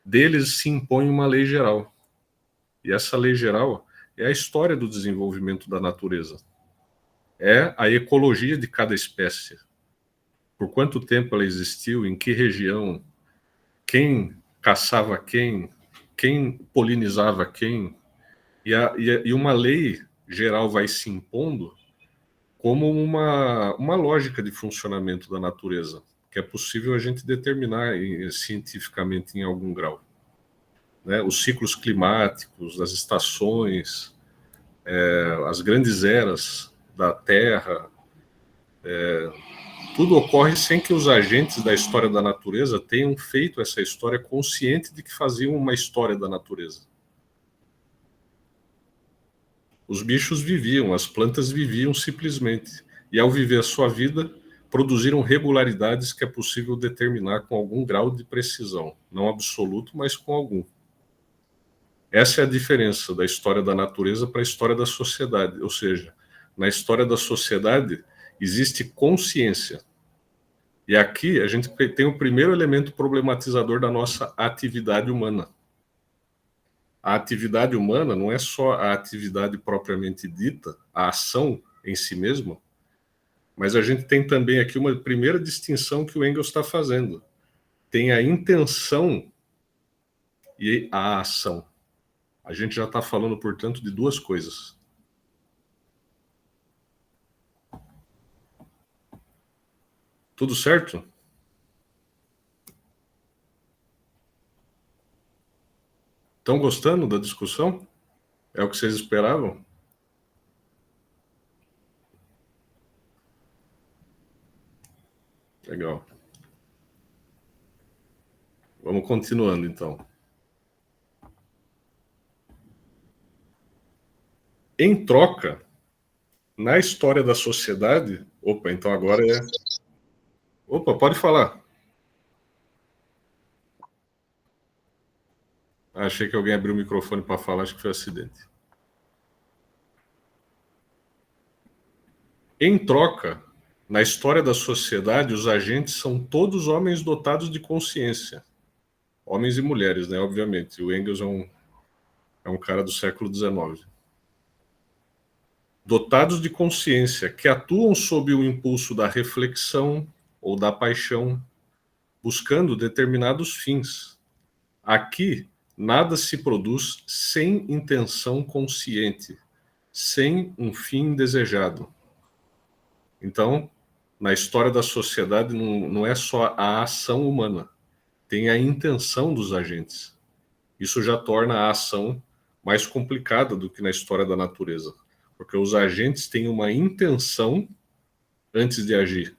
deles se impõe uma lei geral. E essa lei geral é a história do desenvolvimento da natureza. É a ecologia de cada espécie. Por quanto tempo ela existiu, em que região, quem caçava quem polinizava quem, e uma lei geral vai se impondo como uma lógica de funcionamento da natureza, que é possível a gente determinar cientificamente em algum grau. Né? Os ciclos climáticos, as estações, as grandes eras da Terra, tudo ocorre sem que os agentes da história da natureza tenham feito essa história consciente de que faziam uma história da natureza. Os bichos viviam, as plantas viviam simplesmente. E ao viver a sua vida, produziram regularidades que é possível determinar com algum grau de precisão. Não absoluto, mas com algum. Essa é a diferença da história da natureza para a história da sociedade. Ou seja, na história da sociedade existe consciência. E aqui a gente tem o primeiro elemento problematizador da nossa atividade humana. A atividade humana não é só a atividade propriamente dita, a ação em si mesma, mas a gente tem também aqui uma primeira distinção que o Engels está fazendo. Tem a intenção e a ação. A gente já está falando, portanto, de duas coisas. Tudo certo? Estão gostando da discussão? É o que vocês esperavam? Legal. Vamos continuando, então. Em troca, na história da sociedade... Opa, então agora é... Opa, pode falar. Achei que alguém abriu o microfone para falar, acho que foi um acidente. Em troca, na história da sociedade, os agentes são todos homens dotados de consciência. Homens e mulheres, né? Obviamente. O Engels é um cara do século XIX. Dotados de consciência, que atuam sob o impulso da reflexão ou da paixão, buscando determinados fins. Aqui, nada se produz sem intenção consciente, sem um fim desejado. Então, na história da sociedade, não é só a ação humana, tem a intenção dos agentes. Isso já torna a ação mais complicada do que na história da natureza, porque os agentes têm uma intenção antes de agir.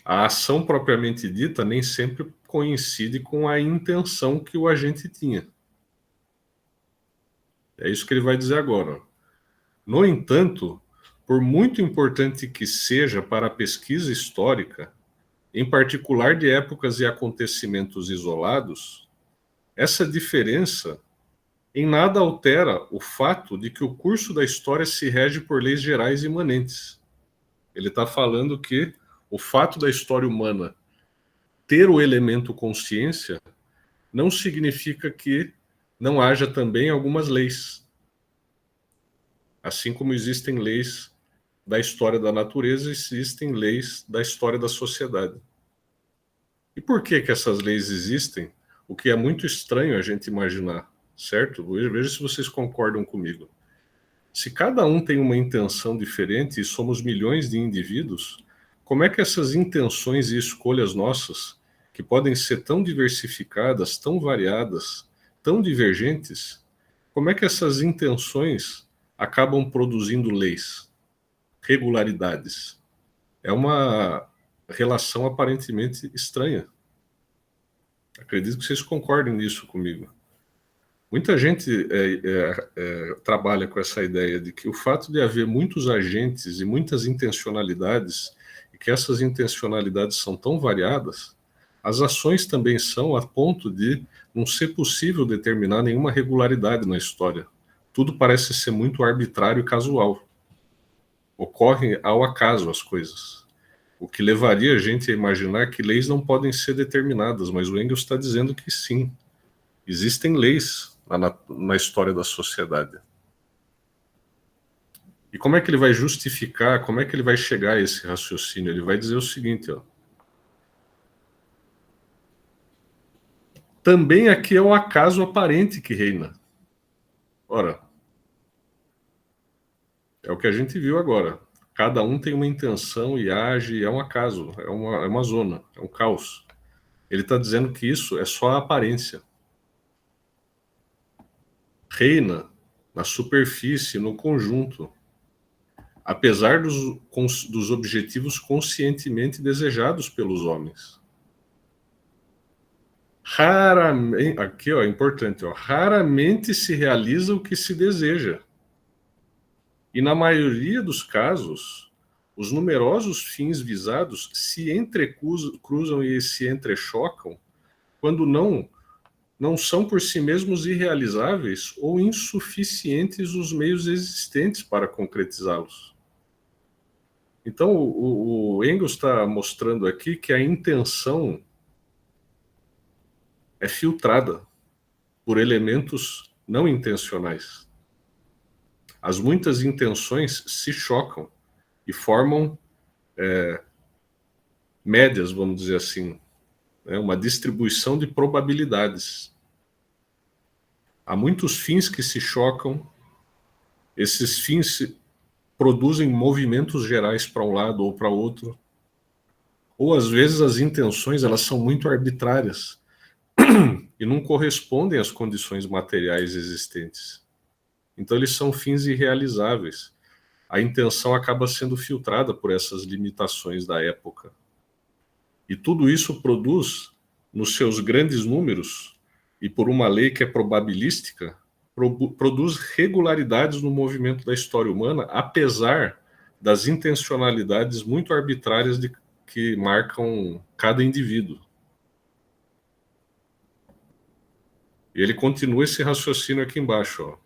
A ação propriamente dita nem sempre coincide com a intenção que o agente tinha. É isso que ele vai dizer agora. No entanto, por muito importante que seja para a pesquisa histórica, em particular de épocas e acontecimentos isolados, essa diferença em nada altera o fato de que o curso da história se rege por leis gerais imanentes. Ele está falando que o fato da história humana ter o elemento consciência não significa que não haja também algumas leis. Assim como existem leis da história da natureza, existem leis da história da sociedade. E por que essas leis existem? O que é muito estranho a gente imaginar, certo? Veja se vocês concordam comigo. Se cada um tem uma intenção diferente e somos milhões de indivíduos, como é que essas intenções e escolhas nossas, que podem ser tão diversificadas, tão variadas, tão divergentes, como é que essas intenções acabam produzindo leis, regularidades? É uma relação aparentemente estranha. Acredito que vocês concordem nisso comigo. Muita gente trabalha com essa ideia de que o fato de haver muitos agentes e muitas intencionalidades, e que essas intencionalidades são tão variadas, as ações também são a ponto de não ser possível determinar nenhuma regularidade na história. Tudo parece ser muito arbitrário e casual. Ocorrem ao acaso as coisas. O que levaria a gente a imaginar que leis não podem ser determinadas, mas o Engels está dizendo que sim. Existem leis na história da sociedade. E como é que ele vai justificar, como é que ele vai chegar a esse raciocínio? Ele vai dizer o seguinte, ó. Também aqui é o acaso aparente que reina. Ora, é o que a gente viu agora. Cada um tem uma intenção e age, é um acaso, é uma zona, é um caos. Ele está dizendo que isso é só a aparência. Reina na superfície, no conjunto, apesar dos objetivos conscientemente desejados pelos homens. Raramente, aqui ó, é importante, ó, raramente se realiza o que se deseja. E na maioria dos casos, os numerosos fins visados se entrecruzam e se entrechocam quando não são por si mesmos irrealizáveis ou insuficientes os meios existentes para concretizá-los. Então, o Engels está mostrando aqui que a intenção é filtrada por elementos não intencionais. As muitas intenções se chocam e formam médias, vamos dizer assim, né, uma distribuição de probabilidades. Há muitos fins que se chocam, esses fins produzem movimentos gerais para um lado ou para outro, ou às vezes as intenções elas são muito arbitrárias e não correspondem às condições materiais existentes. Então eles são fins irrealizáveis. A intenção acaba sendo filtrada por essas limitações da época. E tudo isso produz, nos seus grandes números, e por uma lei que é probabilística, produz regularidades no movimento da história humana, apesar das intencionalidades muito arbitrárias que marcam cada indivíduo. E ele continua esse raciocínio aqui embaixo, ó.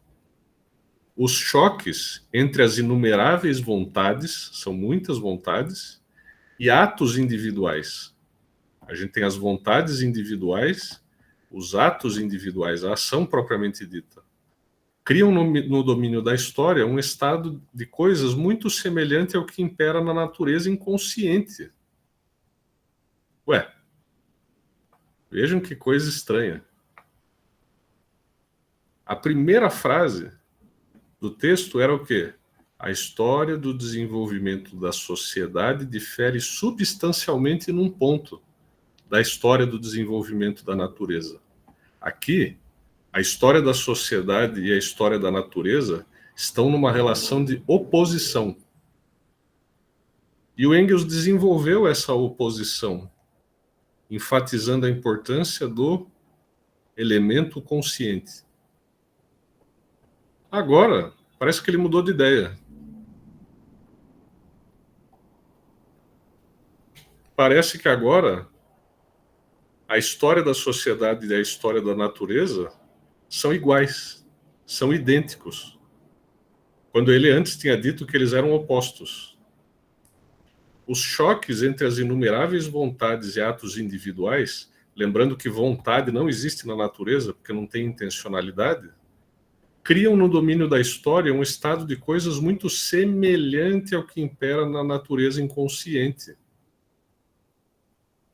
Os choques entre as inumeráveis vontades, são muitas vontades, e atos individuais. A gente tem as vontades individuais, os atos individuais, a ação propriamente dita. Criam no domínio da história um estado de coisas muito semelhante ao que impera na natureza inconsciente. Ué, vejam que coisa estranha. A primeira frase do texto era o quê? A história do desenvolvimento da sociedade difere substancialmente num ponto da história do desenvolvimento da natureza. Aqui, a história da sociedade e a história da natureza estão numa relação de oposição. E o Engels desenvolveu essa oposição, enfatizando a importância do elemento consciente. Agora, parece que ele mudou de ideia. Parece que agora a história da sociedade e a história da natureza são iguais, são idênticos. Quando ele antes tinha dito que eles eram opostos. Os choques entre as inumeráveis vontades e atos individuais, lembrando que vontade não existe na natureza porque não tem intencionalidade, criam no domínio da história um estado de coisas muito semelhante ao que impera na natureza inconsciente.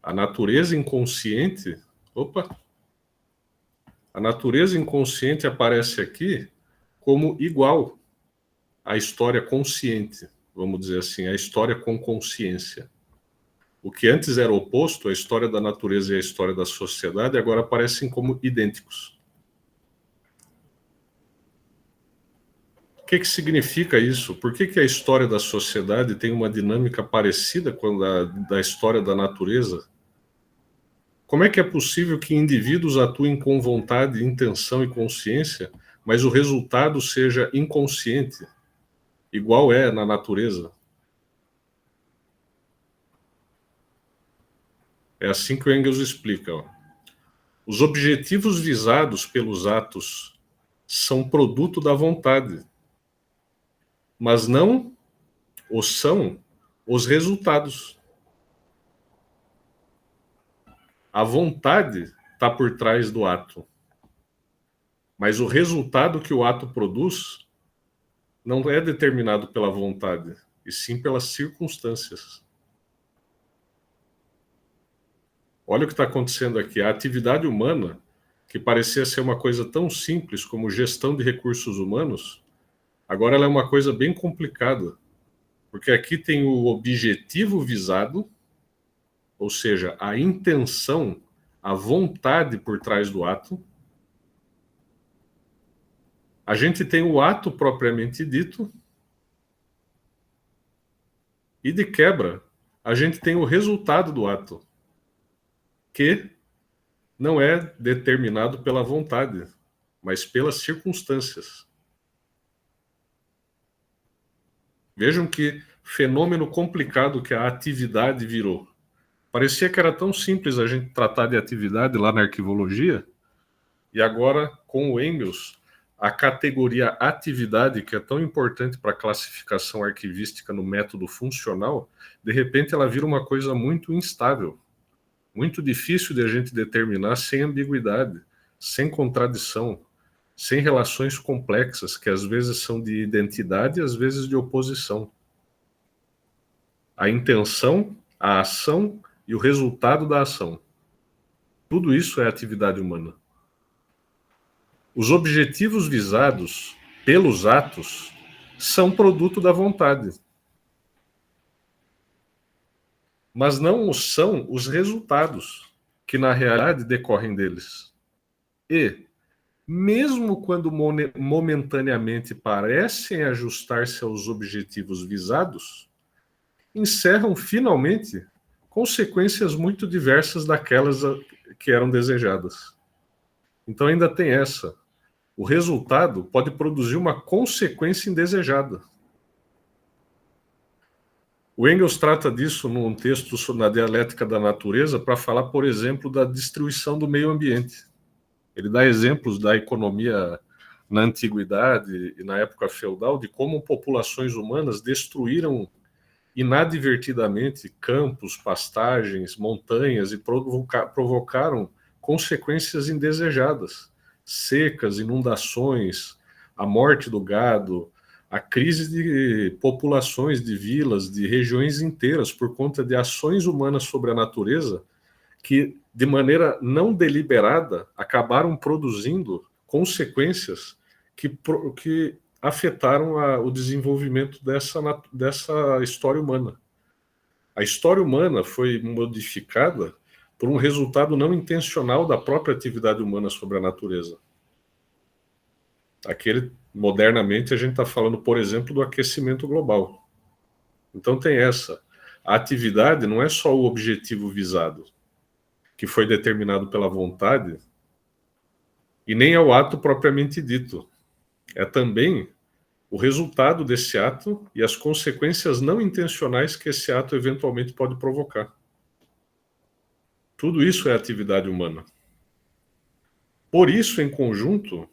A natureza inconsciente, a natureza inconsciente aparece aqui como igual à história consciente, vamos dizer assim, a história com consciência. O que antes era oposto, a história da natureza e a história da sociedade, agora aparecem como idênticos. O que significa isso? Por que a história da sociedade tem uma dinâmica parecida com a da história da natureza? Como é que é possível que indivíduos atuem com vontade, intenção e consciência, mas o resultado seja inconsciente, igual é na natureza? É assim que o Engels explica. Ó. Os objetivos visados pelos atos são produto da vontade, mas não são os resultados. A vontade está por trás do ato, mas o resultado que o ato produz não é determinado pela vontade, e sim pelas circunstâncias. Olha o que está acontecendo aqui. A atividade humana, que parecia ser uma coisa tão simples como gestão de recursos humanos, agora ela é uma coisa bem complicada, porque aqui tem o objetivo visado, ou seja, a intenção, a vontade por trás do ato. A gente tem o ato propriamente dito, e de quebra, a gente tem o resultado do ato, que não é determinado pela vontade, mas pelas circunstâncias. Vejam que fenômeno complicado que a atividade virou. Parecia que era tão simples a gente tratar de atividade lá na arquivologia, e agora, com o Engels, a categoria atividade, que é tão importante para a classificação arquivística no método funcional, de repente ela vira uma coisa muito instável, muito difícil de a gente determinar sem ambiguidade, sem contradição, sem relações complexas, que às vezes são de identidade e às vezes de oposição. A intenção, a ação e o resultado da ação. Tudo isso é atividade humana. Os objetivos visados pelos atos são produto da vontade, mas não são os resultados que na realidade decorrem deles. E, mesmo quando momentaneamente parecem ajustar-se aos objetivos visados, encerram finalmente consequências muito diversas daquelas que eram desejadas. Então ainda tem essa. O resultado pode produzir uma consequência indesejada. O Engels trata disso num texto na dialética da natureza para falar, por exemplo, da destruição do meio ambiente. Ele dá exemplos da economia na antiguidade e na época feudal de como populações humanas destruíram inadvertidamente campos, pastagens, montanhas e provocaram consequências indesejadas, secas, inundações, a morte do gado, a crise de populações, de vilas, de regiões inteiras por conta de ações humanas sobre a natureza que, de maneira não deliberada, acabaram produzindo consequências que afetaram o desenvolvimento dessa história humana. A história humana foi modificada por um resultado não intencional da própria atividade humana sobre a natureza. Modernamente, a gente está falando, por exemplo, do aquecimento global. Então tem essa. A atividade não é só o objetivo visado, que foi determinado pela vontade, e nem é o ato propriamente dito. É também o resultado desse ato e as consequências não intencionais que esse ato eventualmente pode provocar. Tudo isso é atividade humana. Por isso, em conjunto,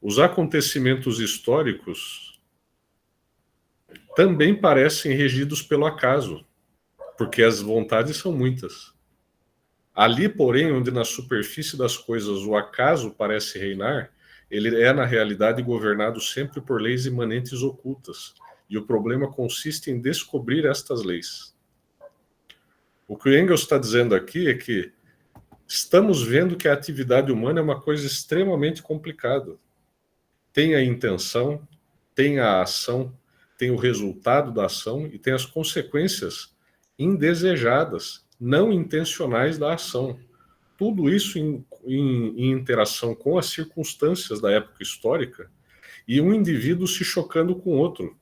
os acontecimentos históricos também parecem regidos pelo acaso, porque as vontades são muitas. Ali, porém, onde na superfície das coisas o acaso parece reinar, ele é, na realidade, governado sempre por leis imanentes ocultas, e o problema consiste em descobrir estas leis. O que o Engels está dizendo aqui é que estamos vendo que a atividade humana é uma coisa extremamente complicada. Tem a intenção, tem a ação, tem o resultado da ação e tem as consequências indesejadas, não intencionais da ação. Tudo isso em interação com as circunstâncias da época histórica e um indivíduo se chocando com outro.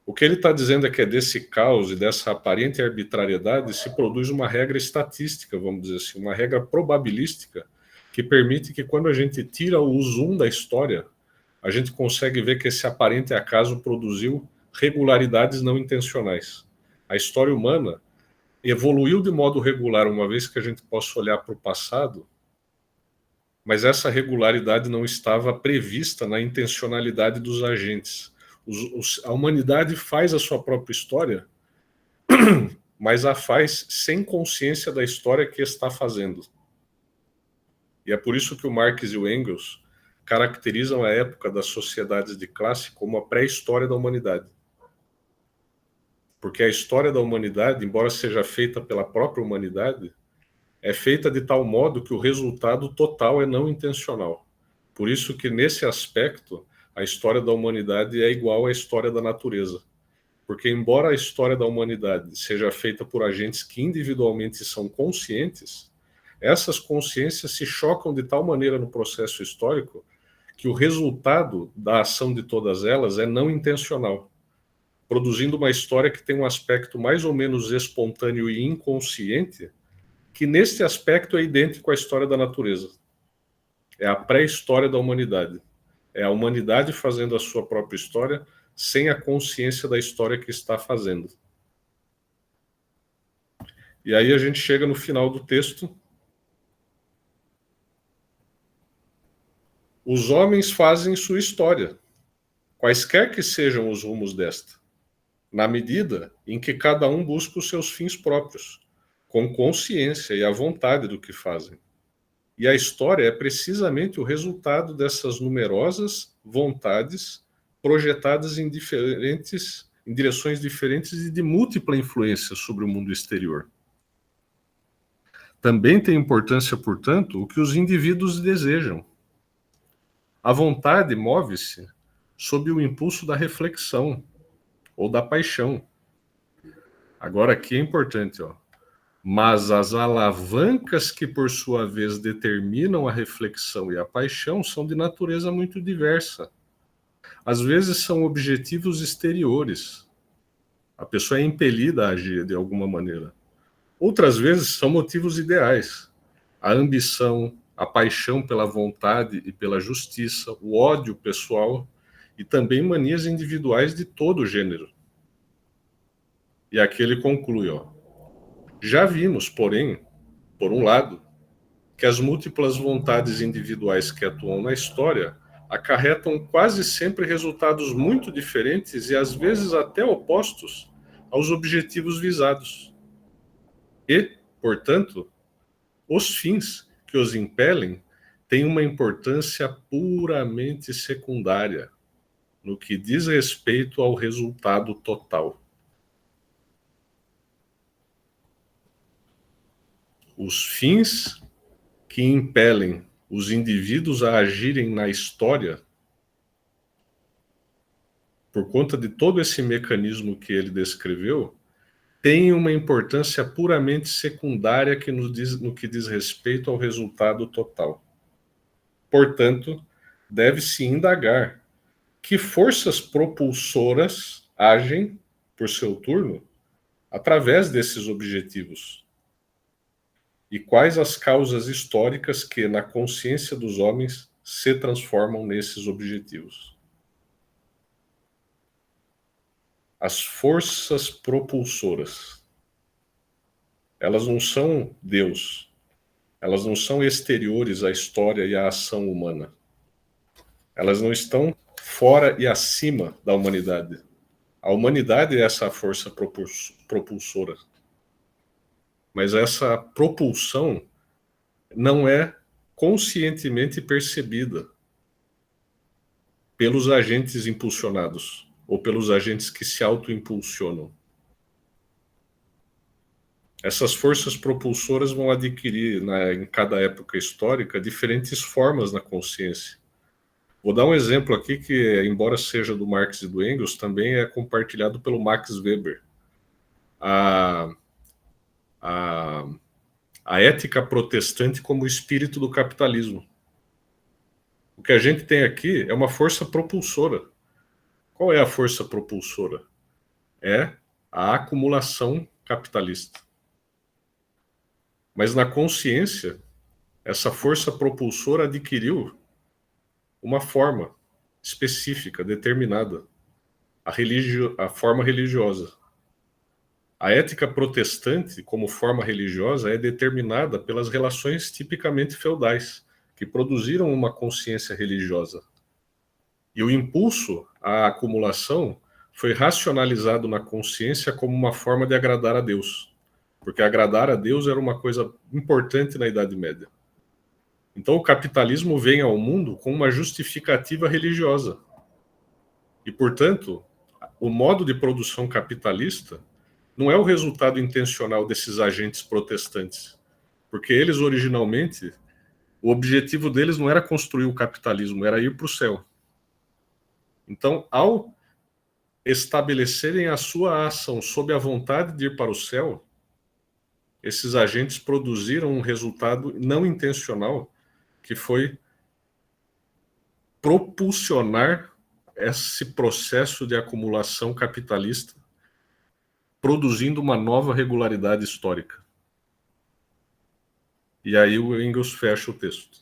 O que ele está dizendo é que desse caos e dessa aparente arbitrariedade se produz uma regra estatística, vamos dizer assim, uma regra probabilística que permite que quando a gente tira o zoom da história, a gente consegue ver que esse aparente acaso produziu regularidades não intencionais. A história humana evoluiu de modo regular, uma vez que a gente possa olhar para o passado, mas essa regularidade não estava prevista na intencionalidade dos agentes. A humanidade faz a sua própria história, mas a faz sem consciência da história que está fazendo. E é por isso que o Marx e o Engels caracterizam a época das sociedades de classe como a pré-história da humanidade. Porque a história da humanidade, embora seja feita pela própria humanidade, é feita de tal modo que o resultado total é não intencional. Por isso que, nesse aspecto, a história da humanidade é igual à história da natureza. Porque, embora a história da humanidade seja feita por agentes que individualmente são conscientes, essas consciências se chocam de tal maneira no processo histórico que o resultado da ação de todas elas é não intencional, produzindo uma história que tem um aspecto mais ou menos espontâneo e inconsciente, que neste aspecto é idêntico à história da natureza. É a pré-história da humanidade. É a humanidade fazendo a sua própria história sem a consciência da história que está fazendo. E aí a gente chega no final do texto. Os homens fazem sua história, quaisquer que sejam os rumos desta, na medida em que cada um busca os seus fins próprios, com consciência e a vontade do que fazem. E a história é precisamente o resultado dessas numerosas vontades projetadas em direções diferentes e de múltipla influência sobre o mundo exterior. Também tem importância, portanto, o que os indivíduos desejam. A vontade move-se sob o impulso da reflexão ou da paixão. Agora aqui é importante, ó. Mas as alavancas que, por sua vez, determinam a reflexão e a paixão são de natureza muito diversa. Às vezes são objetivos exteriores. A pessoa é impelida a agir de alguma maneira. Outras vezes são motivos ideais. A ambição, a paixão pela vontade e pela justiça, o ódio pessoal e também manias individuais de todo gênero. E aqui ele conclui, ó. Já vimos, porém, por um lado, que as múltiplas vontades individuais que atuam na história acarretam quase sempre resultados muito diferentes e às vezes até opostos aos objetivos visados. E, portanto, os fins que os impelem têm uma importância puramente secundária no que diz respeito ao resultado total. Os fins que impelem os indivíduos a agirem na história, por conta de todo esse mecanismo que ele descreveu, têm uma importância puramente secundária no que diz respeito ao resultado total. Portanto, deve-se indagar que forças propulsoras agem, por seu turno, através desses objetivos. E quais as causas históricas que, na consciência dos homens, se transformam nesses objetivos. As forças propulsoras. Elas não são Deus. Elas não são exteriores à história e à ação humana. Elas não estão fora e acima da humanidade. A humanidade é essa força propulsora. Mas essa propulsão não é conscientemente percebida pelos agentes impulsionados ou pelos agentes que se autoimpulsionam. Essas forças propulsoras vão adquirir, em cada época histórica, diferentes formas na consciência. Vou dar um exemplo aqui que, embora seja do Marx e do Engels, também é compartilhado pelo Max Weber. A ética protestante como o espírito do capitalismo. O que a gente tem aqui é uma força propulsora. Qual é a força propulsora? É a acumulação capitalista. Mas na consciência, essa força propulsora adquiriu uma forma específica, determinada, a forma religiosa. A ética protestante, como forma religiosa, é determinada pelas relações tipicamente feudais, que produziram uma consciência religiosa. E o impulso à acumulação foi racionalizado na consciência como uma forma de agradar a Deus, porque agradar a Deus era uma coisa importante na Idade Média. Então o capitalismo vem ao mundo com uma justificativa religiosa. E, portanto, o modo de produção capitalista não é o resultado intencional desses agentes protestantes, porque eles originalmente, o objetivo deles não era construir o capitalismo, era ir para o céu. Então, ao estabelecerem a sua ação sob a vontade de ir para o céu, esses agentes produziram um resultado não intencional, que foi propulsionar esse processo de acumulação capitalista, produzindo uma nova regularidade histórica. E aí o Engels fecha o texto.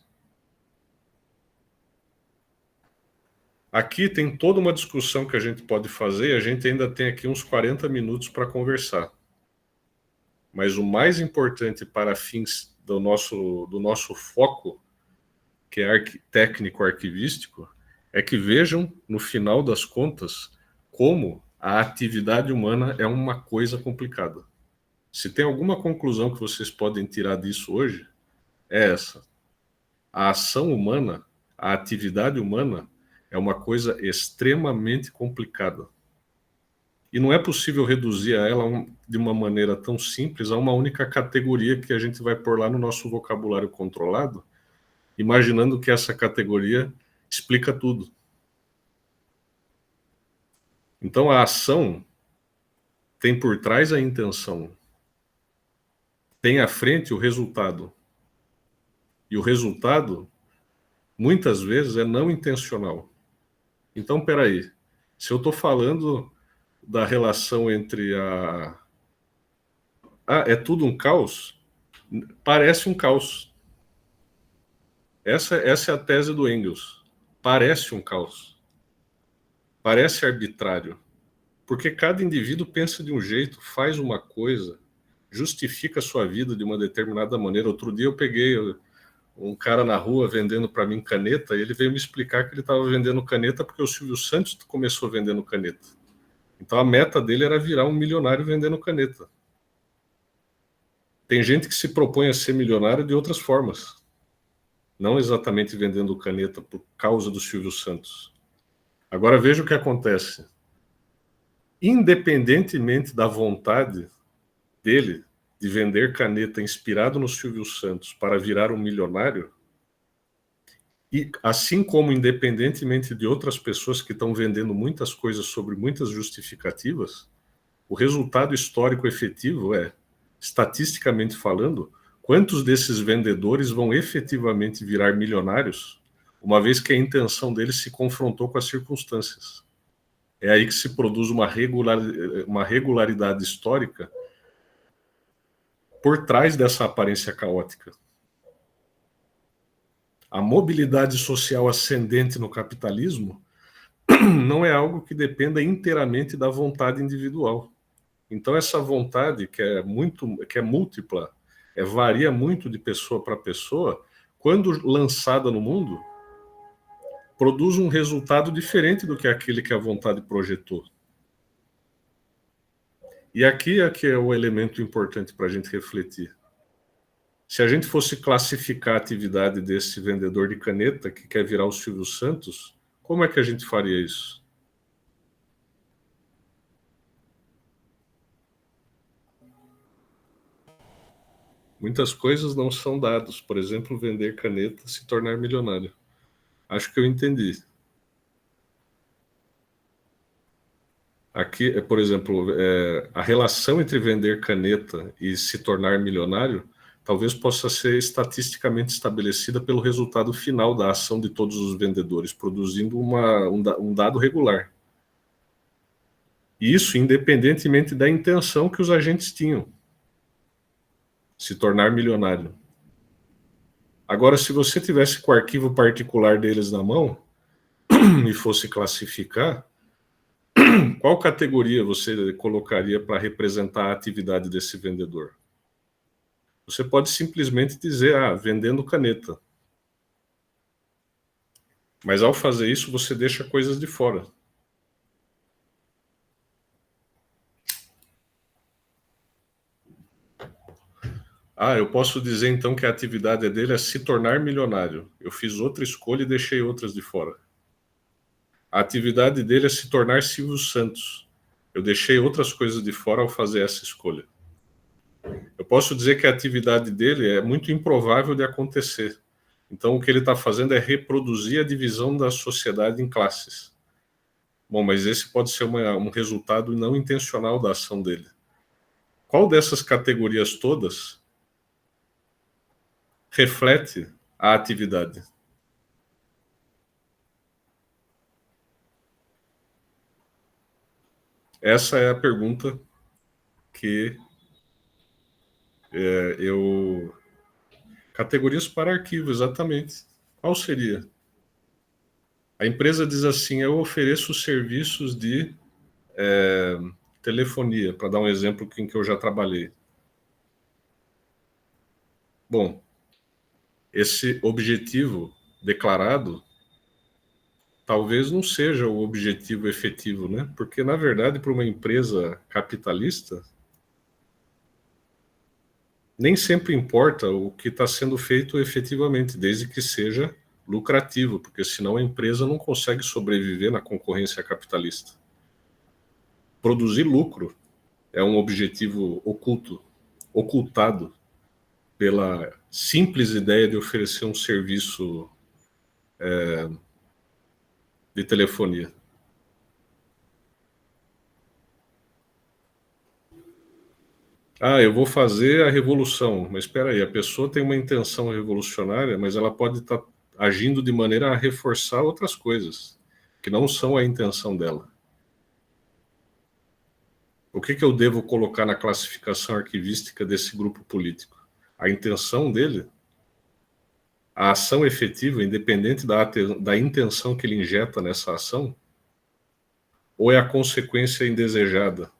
Aqui tem toda uma discussão que a gente pode fazer, e a gente ainda tem aqui uns 40 minutos para conversar. Mas o mais importante para fins do nosso foco, que é técnico-arquivístico, é que vejam, no final das contas, como a atividade humana é uma coisa complicada. Se tem alguma conclusão que vocês podem tirar disso hoje, é essa. A ação humana, a atividade humana, é uma coisa extremamente complicada. E não é possível reduzir ela de uma maneira tão simples a uma única categoria que a gente vai pôr lá no nosso vocabulário controlado, imaginando que essa categoria explica tudo. Então a ação tem por trás a intenção, tem à frente o resultado. E o resultado, muitas vezes, é não intencional. Então, peraí, se eu estou falando da relação entre a... Ah, é tudo um caos? Parece um caos. Essa é a tese do Engels. Parece um caos. Parece arbitrário. Porque cada indivíduo pensa de um jeito, faz uma coisa, justifica a sua vida de uma determinada maneira. Outro dia eu peguei um cara na rua vendendo para mim caneta, e ele veio me explicar que ele estava vendendo caneta porque o Silvio Santos começou vendendo caneta. Então a meta dele era virar um milionário vendendo caneta. Tem gente que se propõe a ser milionário de outras formas, não exatamente vendendo caneta por causa do Silvio Santos. Agora veja o que acontece. Independentemente da vontade dele de vender caneta inspirado no Silvio Santos para virar um milionário, e assim como independentemente de outras pessoas que estão vendendo muitas coisas sobre muitas justificativas, o resultado histórico efetivo é, estatisticamente falando, quantos desses vendedores vão efetivamente virar milionários, uma vez que a intenção deles se confrontou com as circunstâncias. É aí que se produz uma regularidade histórica por trás dessa aparência caótica. A mobilidade social ascendente no capitalismo não é algo que dependa inteiramente da vontade individual. Então essa vontade, que é múltipla, varia muito de pessoa para pessoa, quando lançada no mundo, produz um resultado diferente do que aquele que a vontade projetou. E aqui é que é o elemento importante para a gente refletir. Se a gente fosse classificar a atividade desse vendedor de caneta que quer virar o Silvio Santos, como é que a gente faria isso? Muitas coisas não são dados. Por exemplo, vender caneta, se tornar milionário. Acho que eu entendi. Aqui, por exemplo, a relação entre vender caneta e se tornar milionário talvez possa ser estatisticamente estabelecida pelo resultado final da ação de todos os vendedores, produzindo um dado regular. E isso independentemente da intenção que os agentes tinham, se tornar milionário. Agora, se você tivesse com o arquivo particular deles na mão e fosse classificar, qual categoria você colocaria para representar a atividade desse vendedor? Você pode simplesmente dizer, vendendo caneta. Mas ao fazer isso, você deixa coisas de fora. Eu posso dizer então que a atividade dele é se tornar milionário. Eu fiz outra escolha e deixei outras de fora. A atividade dele é se tornar Silvio Santos. Eu deixei outras coisas de fora ao fazer essa escolha. Eu posso dizer que a atividade dele é muito improvável de acontecer. Então, o que ele está fazendo é reproduzir a divisão da sociedade em classes. Bom, mas esse pode ser um resultado não intencional da ação dele. Qual dessas categorias todas reflete a atividade? Essa é a pergunta que eu... Categorias para arquivo, exatamente. Qual seria? A empresa diz assim, eu ofereço serviços de telefonia, para dar um exemplo em que eu já trabalhei. Bom, esse objetivo declarado talvez não seja o objetivo efetivo, né? Porque, na verdade, para uma empresa capitalista, nem sempre importa o que está sendo feito efetivamente, desde que seja lucrativo, porque senão a empresa não consegue sobreviver na concorrência capitalista. produzir lucro é um objetivo ocultado pela simples ideia de oferecer um serviço de telefonia. Ah, eu vou fazer a revolução, mas espera aí, a pessoa tem uma intenção revolucionária, mas ela pode estar agindo de maneira a reforçar outras coisas, que não são a intenção dela. O que eu devo colocar na classificação arquivística desse grupo político? A intenção dele? A ação efetiva, independente da intenção que ele injeta nessa ação? Ou é a consequência indesejada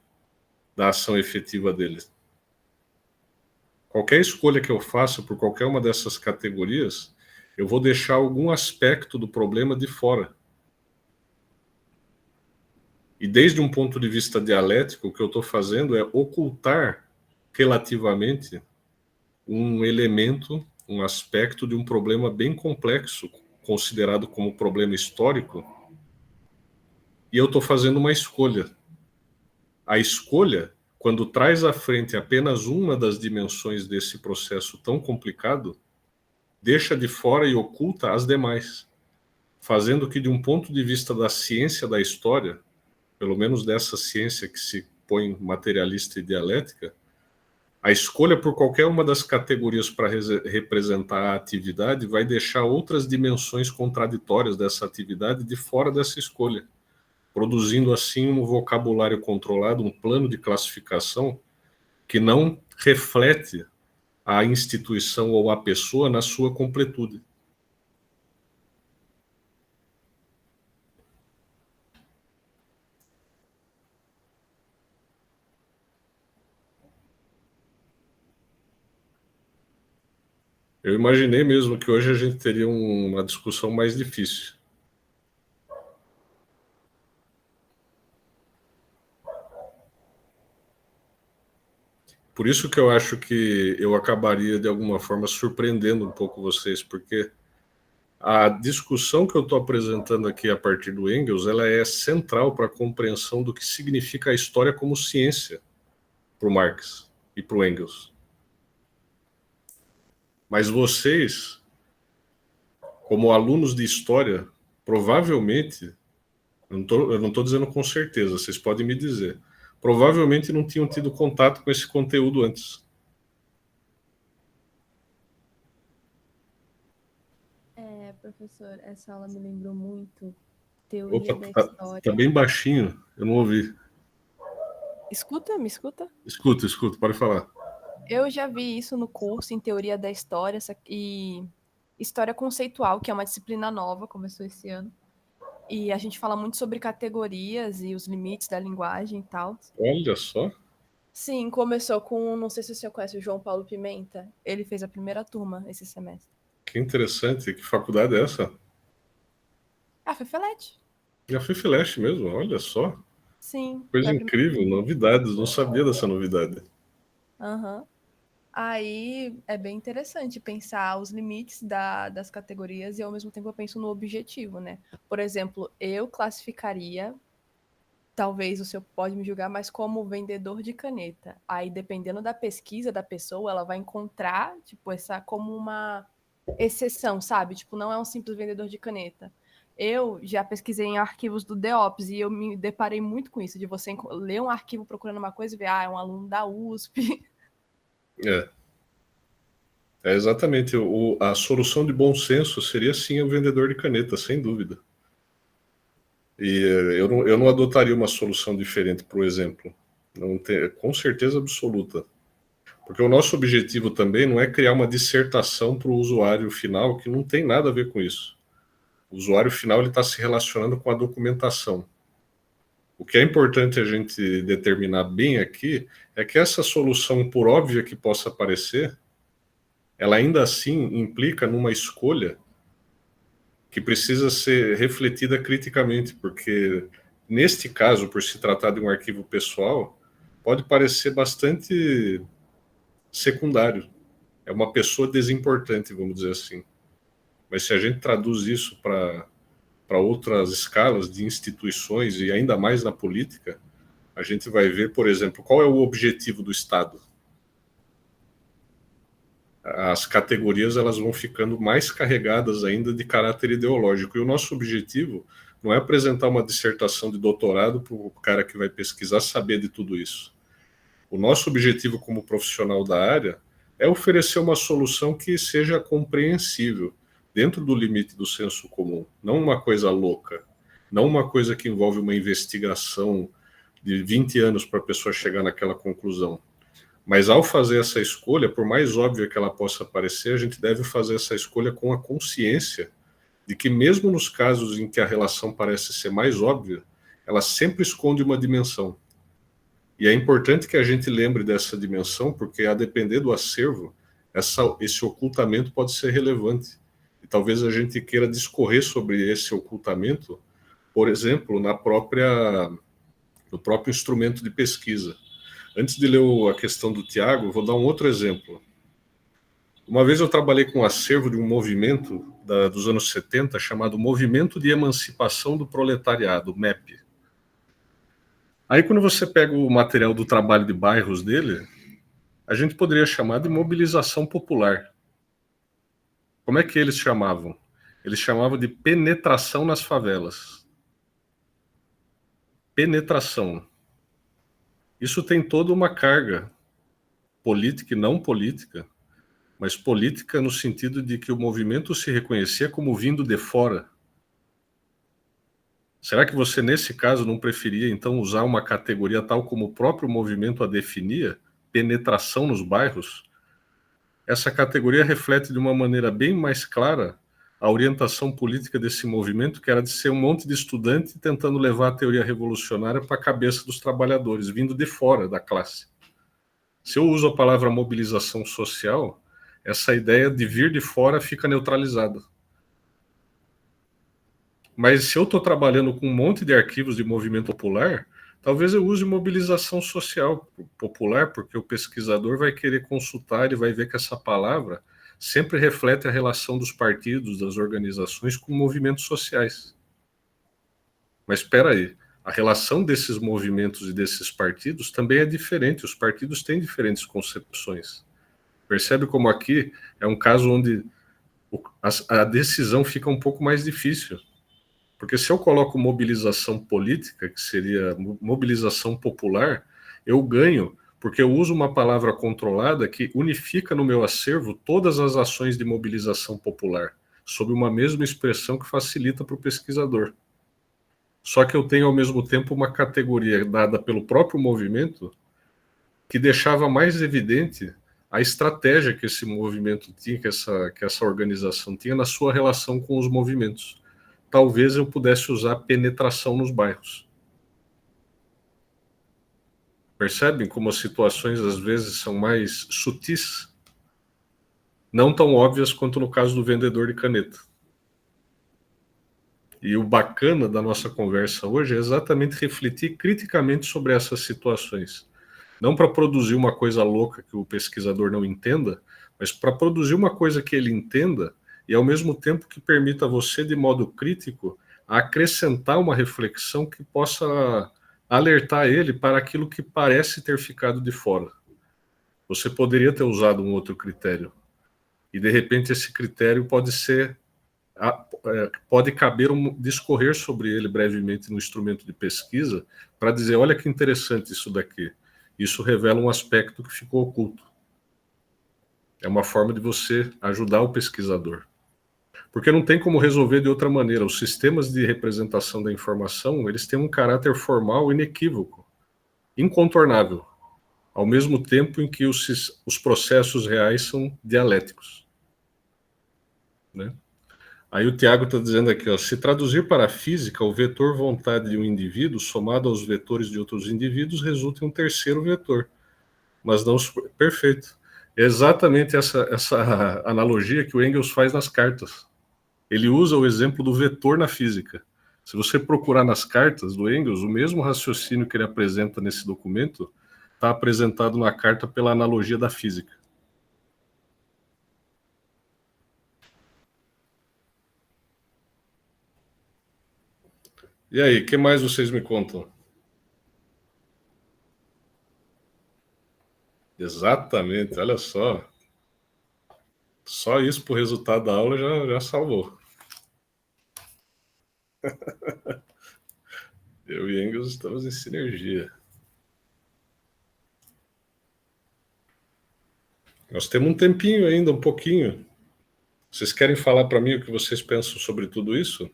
da ação efetiva dele? Qualquer escolha que eu faça por qualquer uma dessas categorias, eu vou deixar algum aspecto do problema de fora. E desde um ponto de vista dialético, o que eu estou fazendo é ocultar relativamente um elemento, um aspecto de um problema bem complexo, considerado como problema histórico, e eu estou fazendo uma escolha. A escolha, quando traz à frente apenas uma das dimensões desse processo tão complicado, deixa de fora e oculta as demais, fazendo que, de um ponto de vista da ciência da história, pelo menos dessa ciência que se põe materialista e dialética, a escolha por qualquer uma das categorias para representar a atividade vai deixar outras dimensões contraditórias dessa atividade de fora dessa escolha, produzindo assim um vocabulário controlado, um plano de classificação que não reflete a instituição ou a pessoa na sua completude. Eu imaginei mesmo que hoje a gente teria uma discussão mais difícil. Por isso que eu acho que eu acabaria, de alguma forma, surpreendendo um pouco vocês, porque a discussão que eu estou apresentando aqui a partir do Engels, ela é central para a compreensão do que significa a história como ciência para o Marx e para o Engels. Mas vocês, como alunos de história, provavelmente, eu não estou dizendo com certeza, vocês podem me dizer, provavelmente não tinham tido contato com esse conteúdo antes. Professor, essa aula me lembrou muito teoria Opa, da tá história. bem baixinho, eu não ouvi. Escuta, me escuta? Escuta, pode falar. Eu já vi isso no curso em teoria da história e história conceitual, que é uma disciplina nova, começou esse ano. E a gente fala muito sobre categorias e os limites da linguagem e tal. Olha só. Sim, começou com, não sei se você conhece o João Paulo Pimenta, ele fez a primeira turma esse semestre. Que interessante, que faculdade é essa? Ah, foi Felete. Já fui Flash mesmo, olha só. Sim, foi Coisa a primeira incrível, turma. novidades, não sabia dessa novidade. Aham. Aí é bem interessante pensar os limites das categorias e ao mesmo tempo eu penso no objetivo, né? Por exemplo, eu classificaria, talvez o senhor pode me julgar, mas como vendedor de caneta. Aí, dependendo da pesquisa da pessoa, ela vai encontrar, tipo, essa como uma exceção, sabe? Tipo, não é um simples vendedor de caneta. Eu já pesquisei em arquivos do DEOPS e eu me deparei muito com isso, de você ler um arquivo procurando uma coisa e ver, é um aluno da USP. É, é exatamente. A solução de bom senso seria sim o vendedor de caneta, sem dúvida. E eu não adotaria uma solução diferente, por exemplo. Não tem, com certeza absoluta. Porque o nosso objetivo também não é criar uma dissertação para o usuário final que não tem nada a ver com isso. O usuário final está se relacionando com a documentação. O que é importante a gente determinar bem aqui é que essa solução, por óbvia que possa parecer, ela ainda assim implica numa escolha que precisa ser refletida criticamente, porque neste caso, por se tratar de um arquivo pessoal, pode parecer bastante secundário. É uma pessoa desimportante, vamos dizer assim. Mas se a gente traduz isso para outras escalas de instituições e ainda mais na política, a gente vai ver, por exemplo, qual é o objetivo do Estado. As categorias elas vão ficando mais carregadas ainda de caráter ideológico. E o nosso objetivo não é apresentar uma dissertação de doutorado para o cara que vai pesquisar saber de tudo isso. O nosso objetivo como profissional da área é oferecer uma solução que seja compreensível, dentro do limite do senso comum, não uma coisa louca, não uma coisa que envolve uma investigação de 20 anos para a pessoa chegar naquela conclusão. Mas ao fazer essa escolha, por mais óbvia que ela possa parecer, a gente deve fazer essa escolha com a consciência de que mesmo nos casos em que a relação parece ser mais óbvia, ela sempre esconde uma dimensão. E é importante que a gente lembre dessa dimensão, porque a depender do acervo, esse ocultamento pode ser relevante. E talvez a gente queira discorrer sobre esse ocultamento, por exemplo, no próprio instrumento de pesquisa. Antes de ler a questão do Tiago, vou dar um outro exemplo. Uma vez eu trabalhei com um acervo de um movimento dos anos 70 chamado Movimento de Emancipação do Proletariado, MEP. Aí quando você pega o material do trabalho de bairros dele, a gente poderia chamar de mobilização popular. Como é que eles chamavam? Eles chamavam de penetração nas favelas. Penetração. Isso tem toda uma carga política e não política, mas política no sentido de que o movimento se reconhecia como vindo de fora. Será que você, nesse caso, não preferia, então, usar uma categoria tal como o próprio movimento a definia, penetração nos bairros? Essa categoria reflete de uma maneira bem mais clara a orientação política desse movimento, que era de ser um monte de estudante tentando levar a teoria revolucionária para a cabeça dos trabalhadores, vindo de fora da classe. Se eu uso a palavra mobilização social, essa ideia de vir de fora fica neutralizada. Mas se eu estou trabalhando com um monte de arquivos de movimento popular, talvez eu use mobilização social popular, porque o pesquisador vai querer consultar e vai ver que essa palavra sempre reflete a relação dos partidos, das organizações com movimentos sociais. Mas espera aí, a relação desses movimentos e desses partidos também é diferente, os partidos têm diferentes concepções. Percebe como aqui é um caso onde a decisão fica um pouco mais difícil. Porque se eu coloco mobilização política, que seria mobilização popular, eu ganho, porque eu uso uma palavra controlada que unifica no meu acervo todas as ações de mobilização popular, sob uma mesma expressão que facilita para o pesquisador. Só que eu tenho, ao mesmo tempo, uma categoria dada pelo próprio movimento que deixava mais evidente a estratégia que esse movimento tinha, que essa organização tinha na sua relação com os movimentos. Talvez eu pudesse usar penetração nos bairros. Percebem como as situações às vezes são mais sutis? Não tão óbvias quanto no caso do vendedor de caneta. E o bacana da nossa conversa hoje é exatamente refletir criticamente sobre essas situações. Não para produzir uma coisa louca que o pesquisador não entenda, mas para produzir uma coisa que ele entenda e ao mesmo tempo que permita a você, de modo crítico, a acrescentar uma reflexão que possa alertar ele para aquilo que parece ter ficado de fora. Você poderia ter usado um outro critério. E, de repente, esse critério pode caber discorrer sobre ele brevemente no instrumento de pesquisa para dizer, olha que interessante isso daqui. Isso revela um aspecto que ficou oculto. É uma forma de você ajudar o pesquisador. Porque não tem como resolver de outra maneira. Os sistemas de representação da informação, eles têm um caráter formal inequívoco, incontornável, ao mesmo tempo em que os processos reais são dialéticos. Né? Aí o Tiago está dizendo aqui, ó, se traduzir para a física, o vetor vontade de um indivíduo, somado aos vetores de outros indivíduos, resulta em um terceiro vetor. Mas não... Perfeito. É exatamente essa analogia que o Engels faz nas cartas. Ele usa o exemplo do vetor na física. Se você procurar nas cartas do Engels, o mesmo raciocínio que ele apresenta nesse documento está apresentado na carta pela analogia da física. E aí, o que mais vocês me contam? Exatamente, olha só. Só isso para o resultado da aula já salvou. Eu e Engels estamos em sinergia. Nós temos um tempinho ainda, um pouquinho. Vocês querem falar para mim o que vocês pensam sobre tudo isso?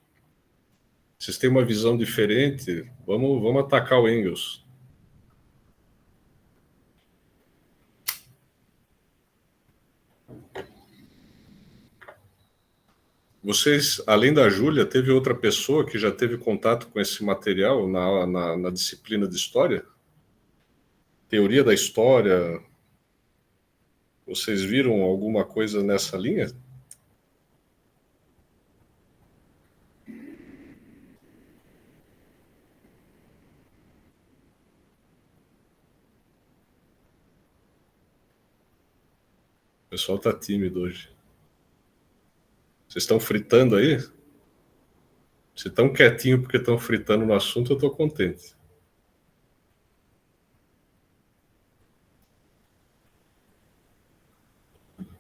Vocês têm uma visão diferente? Vamos atacar o Engels. Vocês, além da Júlia, teve outra pessoa que já teve contato com esse material na disciplina de História? Teoria da História. Vocês viram alguma coisa nessa linha? O pessoal está tímido hoje. Vocês estão fritando aí? Se estão quietinho porque estão fritando no assunto, eu estou contente.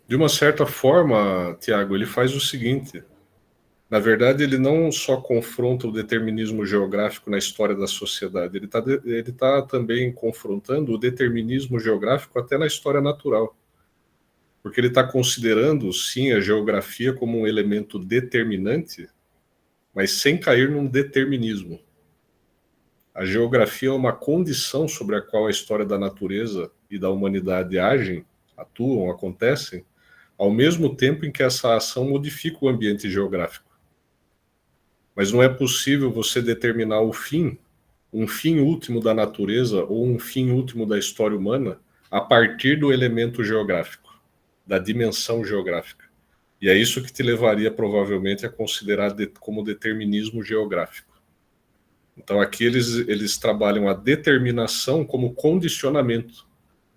De uma certa forma, Tiago, ele faz o seguinte. Na verdade, ele não só confronta o determinismo geográfico na história da sociedade, ele tá também confrontando o determinismo geográfico até na história natural. Porque ele está considerando, sim, a geografia como um elemento determinante, mas sem cair num determinismo. A geografia é uma condição sobre a qual a história da natureza e da humanidade agem, atuam, acontecem, ao mesmo tempo em que essa ação modifica o ambiente geográfico. Mas não é possível você determinar o fim, um fim último da natureza ou um fim último da história humana a partir do elemento geográfico, da dimensão geográfica. E é isso que te levaria provavelmente a considerar como determinismo geográfico. Então aqui eles trabalham a determinação como condicionamento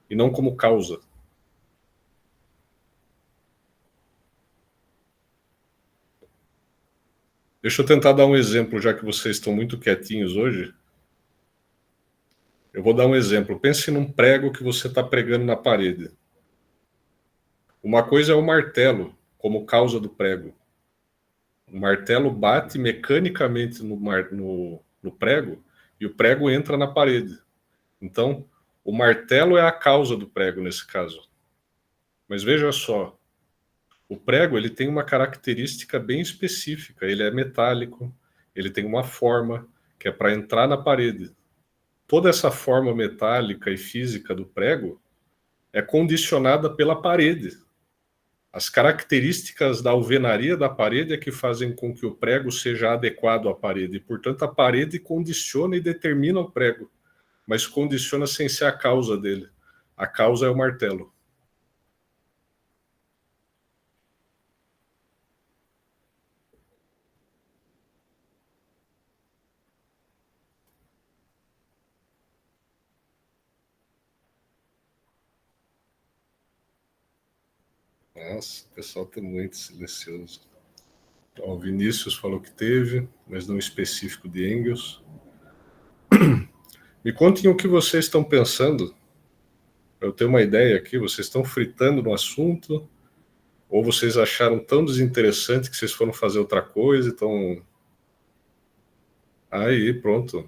e não como causa. Deixa eu tentar dar um exemplo, já que vocês estão muito quietinhos hoje. Eu vou dar um exemplo. Pense num prego que você está pregando na parede. Uma coisa é o martelo, como causa do prego. O martelo bate mecanicamente no prego e o prego entra na parede. Então, o martelo é a causa do prego nesse caso. Mas veja só, o prego ele tem uma característica bem específica. Ele é metálico, ele tem uma forma que é para entrar na parede. Toda essa forma metálica e física do prego é condicionada pela parede. As características da alvenaria da parede é que fazem com que o prego seja adequado à parede. Portanto, a parede condiciona e determina o prego, mas condiciona sem ser a causa dele. A causa é o martelo. Nossa, o pessoal está muito silencioso. Ó, o Vinícius falou que teve, mas não específico de Engels. Me contem o que vocês estão pensando. Eu tenho uma ideia aqui. Vocês estão fritando no assunto? Ou vocês acharam tão desinteressante que vocês foram fazer outra coisa e estão... Aí, pronto.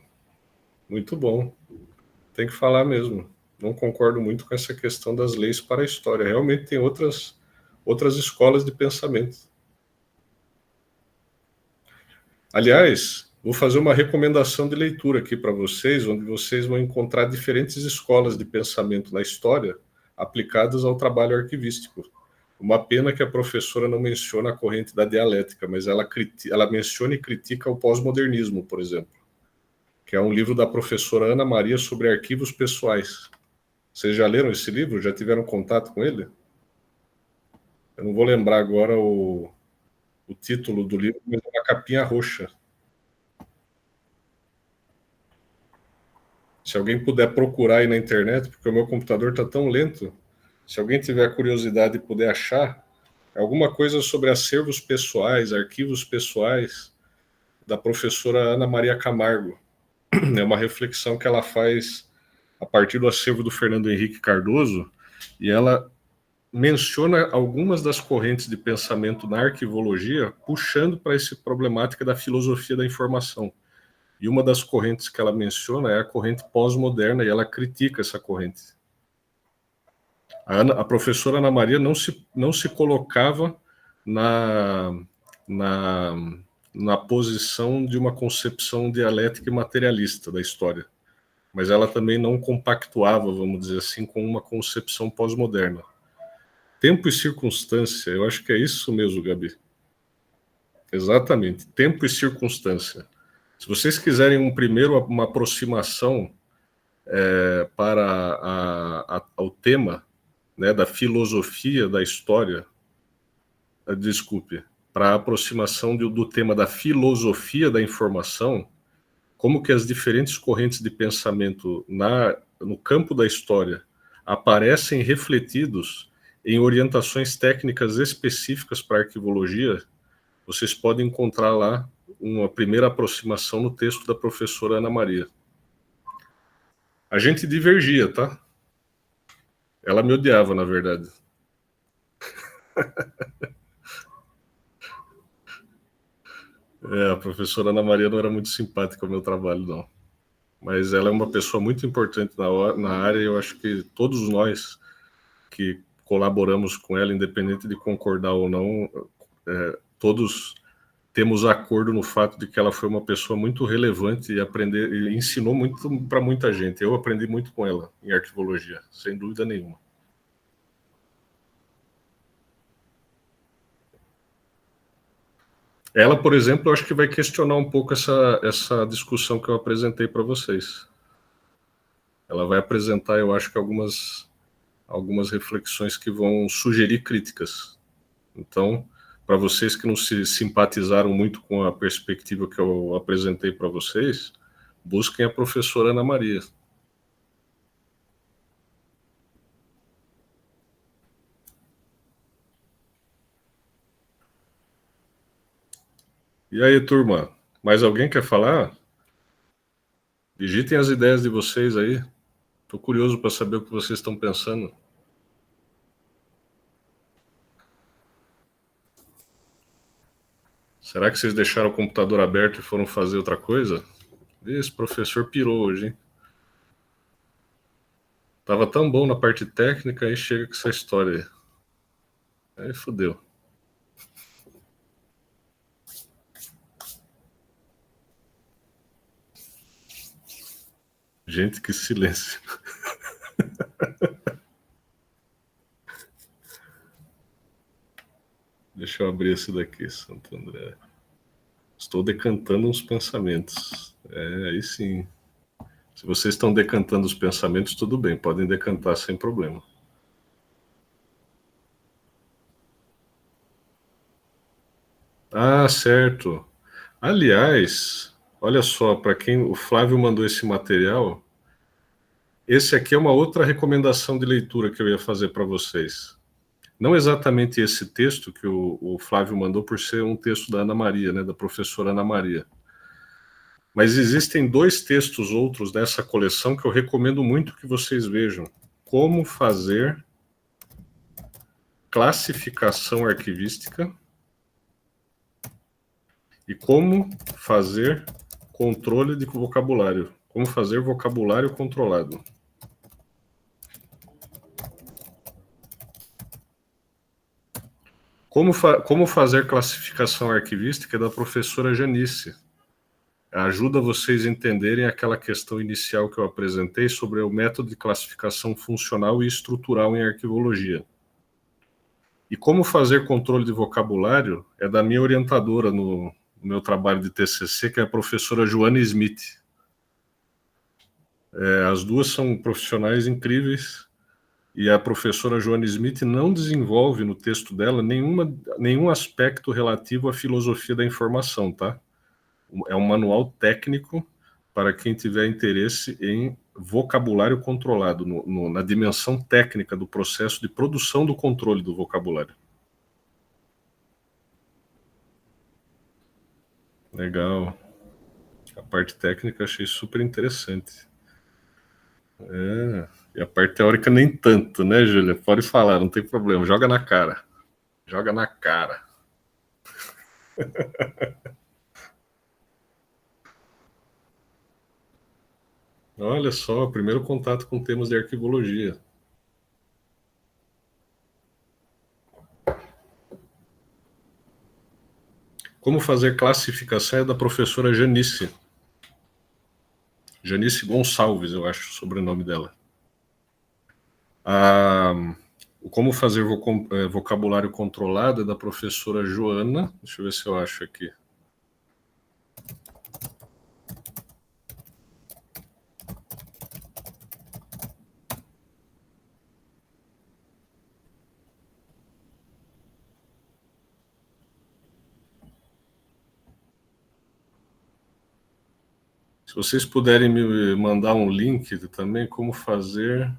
Muito bom. Tem que falar mesmo. Não concordo muito com essa questão das leis para a história. Realmente tem outras escolas de pensamento. Aliás, vou fazer uma recomendação de leitura aqui para vocês, onde vocês vão encontrar diferentes escolas de pensamento na história aplicadas ao trabalho arquivístico. Uma pena que a professora não menciona a corrente da dialética, mas ela menciona e critica o pós-modernismo, por exemplo, que é um livro da professora Ana Maria sobre arquivos pessoais. Vocês já leram esse livro? Já tiveram contato com ele? Eu não vou lembrar agora o título do livro, mas é uma capinha roxa. Se alguém puder procurar aí na internet, porque o meu computador está tão lento, se alguém tiver curiosidade e puder achar, é alguma coisa sobre acervos pessoais, arquivos pessoais, da professora Ana Maria Camargo. É uma reflexão que ela faz a partir do acervo do Fernando Henrique Cardoso, e ela menciona algumas das correntes de pensamento na arquivologia, puxando para essa problemática da filosofia da informação. E uma das correntes que ela menciona é a corrente pós-moderna, e ela critica essa corrente. A professora Ana Maria não se colocava na, na posição de uma concepção dialética e materialista da história, mas ela também não compactuava, vamos dizer assim, com uma concepção pós-moderna. Tempo e circunstância, eu acho que é isso mesmo, Gabi. Exatamente, tempo e circunstância. Se vocês quiserem uma aproximação para o tema, né, da filosofia da história, desculpe, para a aproximação do tema da filosofia da informação, como que as diferentes correntes de pensamento no campo da história aparecem refletidos em orientações técnicas específicas para a arquivologia, vocês podem encontrar lá uma primeira aproximação no texto da professora Ana Maria. A gente divergia, tá? Ela me odiava, na verdade. A professora Ana Maria não era muito simpática ao meu trabalho, não. Mas ela é uma pessoa muito importante na área, e eu acho que todos nós que colaboramos com ela, independente de concordar ou não, todos temos acordo no fato de que ela foi uma pessoa muito relevante e ensinou muito para muita gente. Eu aprendi muito com ela em arquivologia, sem dúvida nenhuma. Ela, por exemplo, eu acho que vai questionar um pouco essa discussão que eu apresentei para vocês. Ela vai apresentar, eu acho que algumas reflexões que vão sugerir críticas. Então, para vocês que não se simpatizaram muito com a perspectiva que eu apresentei para vocês, busquem a professora Ana Maria. E aí, turma? Mais alguém quer falar? Digitem as ideias de vocês aí. Estou curioso para saber o que vocês estão pensando. Será que vocês deixaram o computador aberto e foram fazer outra coisa? Esse professor pirou hoje, hein? Tava tão bom na parte técnica, aí chega com essa história aí. Aí fodeu. Gente, que silêncio. Deixa eu abrir esse daqui, Santo André. Estou decantando uns pensamentos. Aí sim. Se vocês estão decantando os pensamentos, tudo bem, podem decantar sem problema. Ah, certo. Aliás, olha só, para quem o Flávio mandou esse material, esse aqui é uma outra recomendação de leitura que eu ia fazer para vocês. Não exatamente esse texto que o Flávio mandou, por ser um texto da Ana Maria, né, da professora Ana Maria. Mas existem dois textos outros dessa coleção que eu recomendo muito que vocês vejam. Como fazer classificação arquivística e como fazer controle de vocabulário. Como fazer vocabulário controlado. Como fazer classificação arquivística é da professora Janice. Ajuda vocês a entenderem aquela questão inicial que eu apresentei sobre o método de classificação funcional e estrutural em arquivologia. E como fazer controle de vocabulário é da minha orientadora no meu trabalho de TCC, que é a professora Joana Smith. As duas são profissionais incríveis, e a professora Joana Smith não desenvolve no texto dela nenhum aspecto relativo à filosofia da informação, tá? É um manual técnico para quem tiver interesse em vocabulário controlado, na dimensão técnica do processo de produção do controle do vocabulário. Legal. A parte técnica achei super interessante. E a parte teórica nem tanto, né, Júlia? Pode falar, não tem problema. Joga na cara. Joga na cara. Olha só, primeiro contato com temas de arquivologia. Como fazer classificação é da professora Janice. Janice Gonçalves, eu acho o sobrenome dela. O Como Fazer Vocabulário Controlado é da professora Joana. Deixa eu ver se eu acho aqui. Se vocês puderem me mandar um link também, como fazer.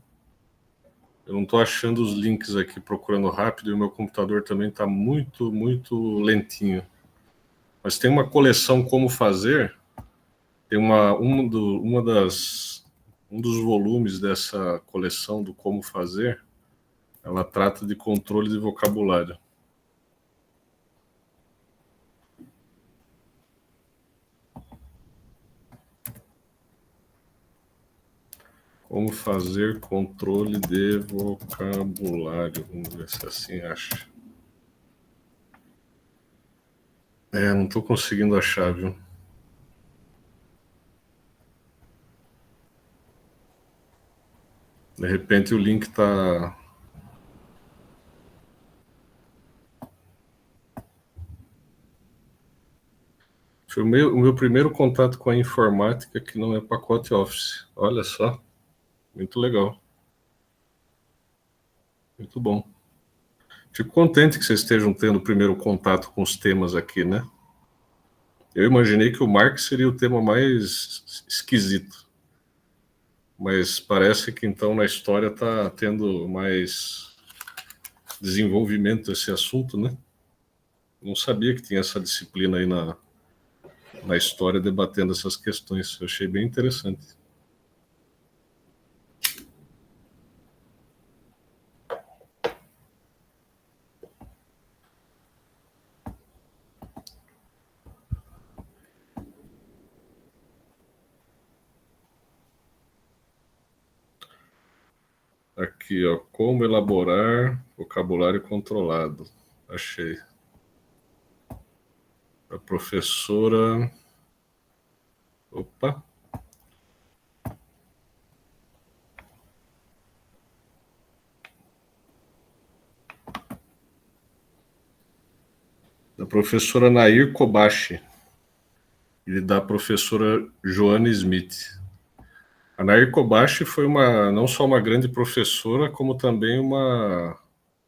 Eu não estou achando os links aqui procurando rápido e o meu computador também está muito, muito lentinho. Mas tem uma coleção Como Fazer, tem um dos volumes dessa coleção do Como Fazer, ela trata de controle de vocabulário. Como fazer controle de vocabulário. Vamos ver se assim acha. Não estou conseguindo achar, viu? De repente o link está... Foi o meu primeiro contato com a informática que não é pacote Office. Olha só, muito legal. Muito bom. Fico contente que vocês estejam tendo o primeiro contato com os temas aqui, né? Eu imaginei que o Marx seria o tema mais esquisito. Mas parece que então na história está tendo mais desenvolvimento esse assunto, né? Não sabia que tinha essa disciplina aí na história debatendo essas questões. Eu achei bem interessante. Aqui, ó, como elaborar vocabulário controlado. Achei. A professora... Opa! Da professora Nair Kobashi e da professora Joana Smith. A Nair Kobashi foi não só uma grande professora, como também uma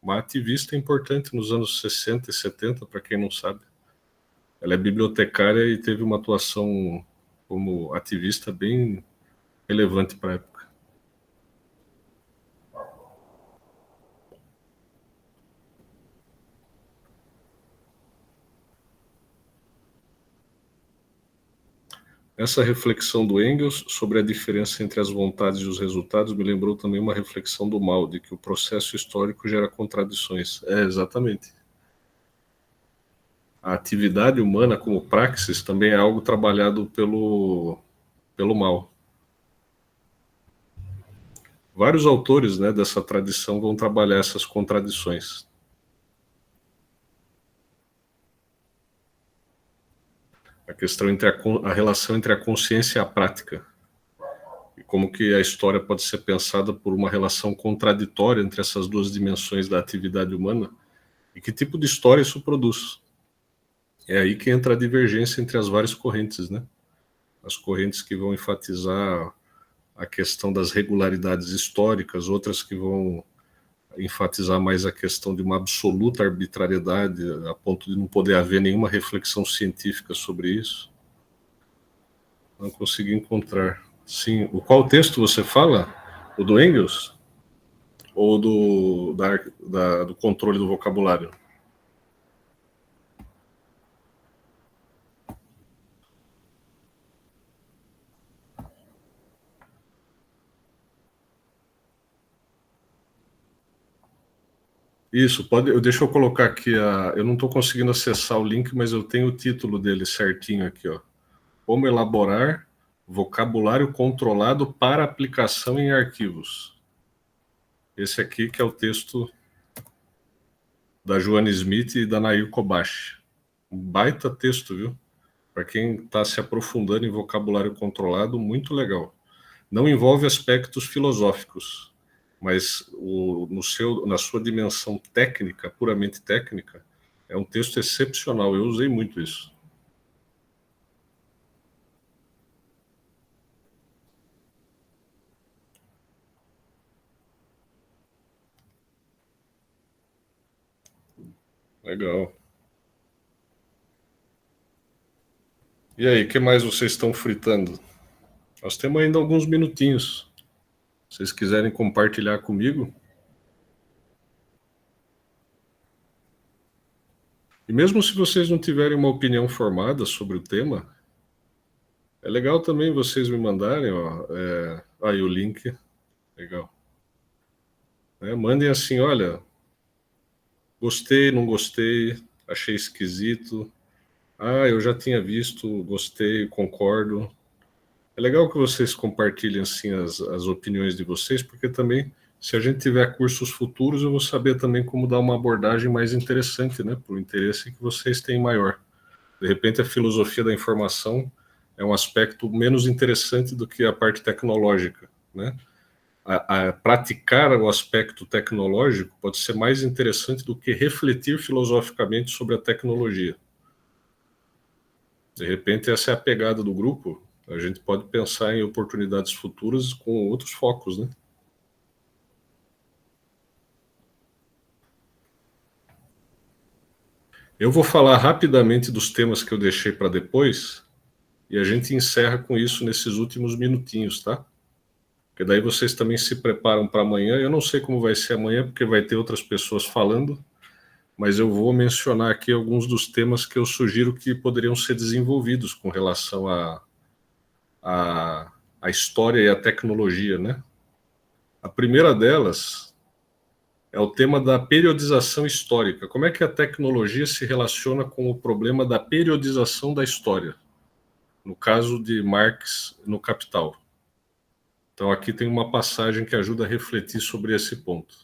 ativista importante nos anos 60 e 70, para quem não sabe. Ela é bibliotecária e teve uma atuação como ativista bem relevante para a época. Essa reflexão do Engels sobre a diferença entre as vontades e os resultados me lembrou também uma reflexão do Mao, de que o processo histórico gera contradições. Exatamente. A atividade humana como praxis também é algo trabalhado pelo Mao. Vários autores, né, dessa tradição vão trabalhar essas contradições. A questão entre a relação entre a consciência e a prática. E como que a história pode ser pensada por uma relação contraditória entre essas duas dimensões da atividade humana e que tipo de história isso produz. É aí que entra a divergência entre as várias correntes, né? As correntes que vão enfatizar a questão das regularidades históricas, outras que vão enfatizar mais a questão de uma absoluta arbitrariedade, a ponto de não poder haver nenhuma reflexão científica sobre isso. Não consegui encontrar. Sim, qual texto você fala? O do Engels? Ou do controle do vocabulário? Isso, deixa eu colocar aqui, eu não estou conseguindo acessar o link, mas eu tenho o título dele certinho aqui, ó. Como elaborar vocabulário controlado para aplicação em arquivos. Esse aqui que é o texto da Joana Smith e da Nair Kobashi. Um baita texto, viu? Para quem está se aprofundando em vocabulário controlado, muito legal. Não envolve aspectos filosóficos, mas na sua dimensão técnica, puramente técnica, é um texto excepcional. Eu usei muito isso. Legal. E aí, o que mais vocês estão fritando? Nós temos ainda alguns minutinhos. Se vocês quiserem compartilhar comigo. E mesmo se vocês não tiverem uma opinião formada sobre o tema, é legal também vocês me mandarem, ó, aí o link. Legal. Mandem assim, olha, gostei, não gostei, achei esquisito. Ah, eu já tinha visto, gostei, concordo. É legal que vocês compartilhem assim as opiniões de vocês, porque também, se a gente tiver cursos futuros, eu vou saber também como dar uma abordagem mais interessante, né, para o interesse que vocês têm maior. De repente, a filosofia da informação é um aspecto menos interessante do que a parte tecnológica, né? A praticar o aspecto tecnológico pode ser mais interessante do que refletir filosoficamente sobre a tecnologia. De repente, essa é a pegada do grupo. A gente pode pensar em oportunidades futuras com outros focos, né? Eu vou falar rapidamente dos temas que eu deixei para depois e a gente encerra com isso nesses últimos minutinhos, tá? Porque daí vocês também se preparam para amanhã. Eu não sei como vai ser amanhã, porque vai ter outras pessoas falando, mas eu vou mencionar aqui alguns dos temas que eu sugiro que poderiam ser desenvolvidos com relação à história e à tecnologia, né? A primeira delas é o tema da periodização histórica. Como é que a tecnologia se relaciona com o problema da periodização da história? No caso de Marx no Capital. Então, aqui tem uma passagem que ajuda a refletir sobre esse ponto.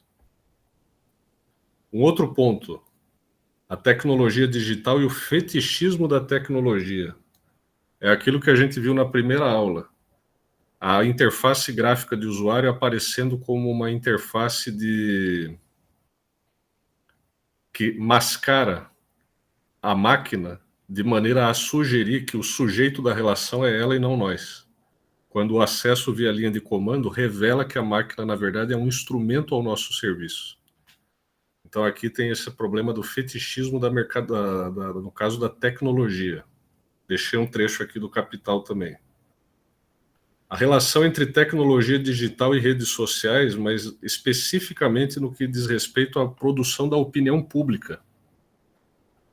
Um outro ponto, a tecnologia digital e o fetichismo da tecnologia. É aquilo que a gente viu na primeira aula. A interface gráfica de usuário aparecendo como uma interface que mascara a máquina de maneira a sugerir que o sujeito da relação é ela e não nós. Quando o acesso via linha de comando revela que a máquina, na verdade, é um instrumento ao nosso serviço. Então aqui tem esse problema do fetichismo no caso da tecnologia. Deixei um trecho aqui do Capital também. A relação entre tecnologia digital e redes sociais, mas especificamente no que diz respeito à produção da opinião pública.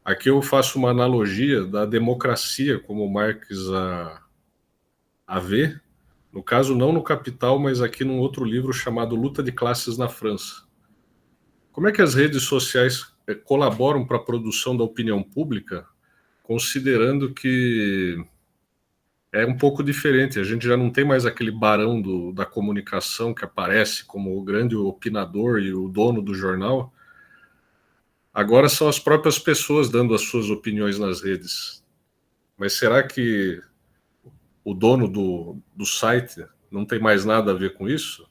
Aqui eu faço uma analogia da democracia, como Marx a vê, no caso não no Capital, mas aqui num outro livro chamado Luta de Classes na França. Como é que as redes sociais colaboram para a produção da opinião pública, considerando que é um pouco diferente, a gente já não tem mais aquele barão da comunicação que aparece como o grande opinador e o dono do jornal. Agora são as próprias pessoas dando as suas opiniões nas redes. Mas será que o dono do site não tem mais nada a ver com isso?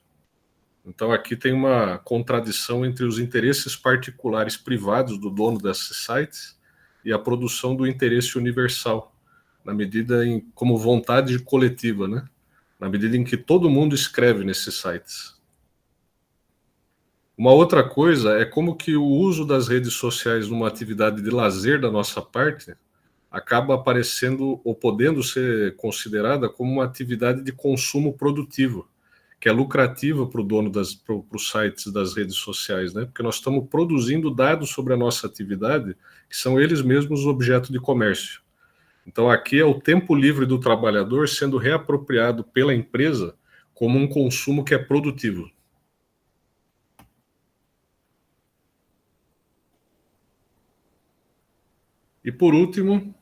Então aqui tem uma contradição entre os interesses particulares privados do dono desses sites e a produção do interesse universal, na medida em como vontade coletiva, né? Na medida em que todo mundo escreve nesses sites. Uma outra coisa é como que o uso das redes sociais numa atividade de lazer da nossa parte acaba aparecendo ou podendo ser considerada como uma atividade de consumo produtivo, que é lucrativa para o dono para os sites das redes sociais, né? Porque nós estamos produzindo dados sobre a nossa atividade que são eles mesmos objeto de comércio. Então aqui é o tempo livre do trabalhador sendo reapropriado pela empresa como um consumo que é produtivo. E por último,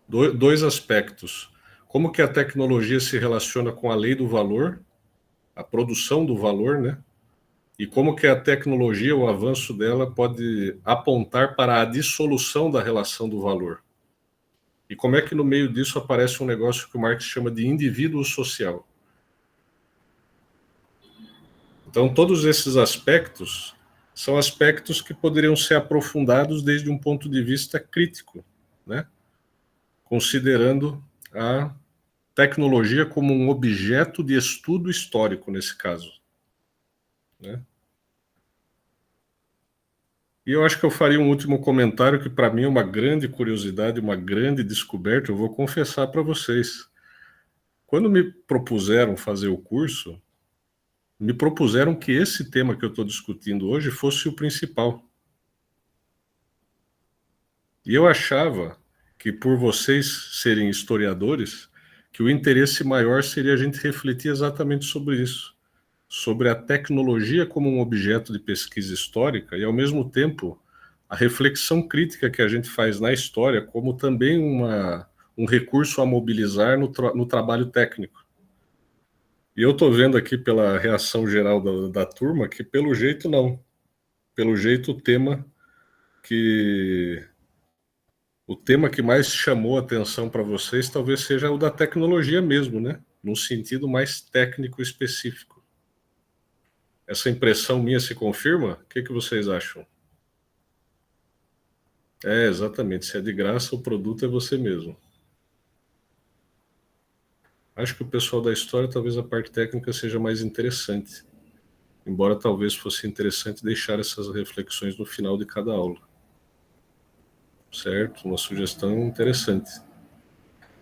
dois aspectos. Como que a tecnologia se relaciona com a lei do valor, a produção do valor, né? E como que a tecnologia, o avanço dela, pode apontar para a dissolução da relação do valor. E como é que no meio disso aparece um negócio que o Marx chama de indivíduo social. Então, todos esses aspectos são aspectos que poderiam ser aprofundados desde um ponto de vista crítico, né? Considerando a tecnologia como um objeto de estudo histórico, nesse caso, né? E eu acho que eu faria um último comentário que, para mim, é uma grande curiosidade, uma grande descoberta. Eu vou confessar para vocês. Quando me propuseram fazer o curso, me propuseram que esse tema que eu estou discutindo hoje fosse o principal. E eu achava que, por vocês serem historiadores, que o interesse maior seria a gente refletir exatamente sobre isso, sobre a tecnologia como um objeto de pesquisa histórica e, ao mesmo tempo, a reflexão crítica que a gente faz na história como também um recurso a mobilizar no trabalho técnico. E eu estou vendo aqui pela reação geral da turma que, pelo jeito, não. Pelo jeito, que o tema que mais chamou a atenção para vocês talvez seja o da tecnologia mesmo, né? Num sentido mais técnico específico. Essa impressão minha se confirma? O que vocês acham? É, exatamente. Se é de graça, o produto é você mesmo. Acho que o pessoal da história, talvez a parte técnica seja mais interessante. Embora talvez fosse interessante deixar essas reflexões no final de cada aula. Certo? Uma sugestão interessante.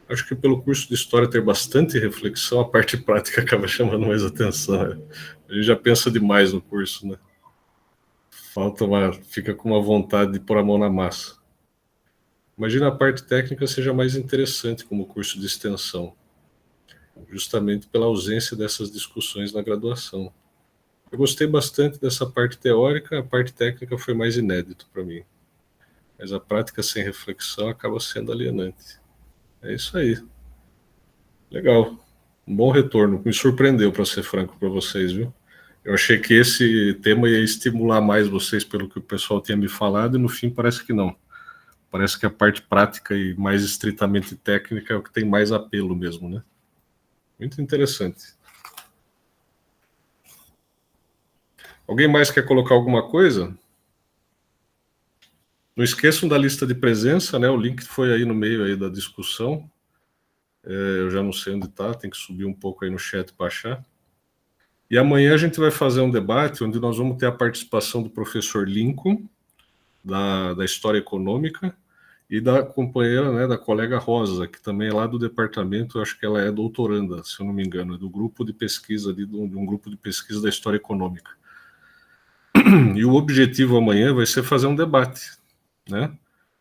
Acho que pelo curso de História ter bastante reflexão, a parte prática acaba chamando mais atenção. Né? A gente já pensa demais no curso, né? Fica com uma vontade de pôr a mão na massa. Imagina a parte técnica seja mais interessante como curso de extensão, justamente pela ausência dessas discussões na graduação. Eu gostei bastante dessa parte teórica, a parte técnica foi mais inédito para mim. Mas a prática sem reflexão acaba sendo alienante. É isso aí. Legal. Um bom retorno. Me surpreendeu, para ser franco para vocês, viu? Eu achei que esse tema ia estimular mais vocês pelo que o pessoal tinha me falado e no fim parece que não. Parece que a parte prática e mais estritamente técnica é o que tem mais apelo mesmo, né? Muito interessante. Alguém mais quer colocar alguma coisa? Não esqueçam da lista de presença, né? O link foi aí no meio aí da discussão. Eu já não sei onde está, tem que subir um pouco aí no chat para achar. E amanhã a gente vai fazer um debate onde nós vamos ter a participação do professor Lincoln, da História Econômica, e da companheira, né, da colega Rosa, que também é lá do departamento, eu acho que ela é doutoranda, se eu não me engano, é do grupo de pesquisa, de um grupo de pesquisa da História Econômica. E o objetivo amanhã vai ser fazer um debate, né?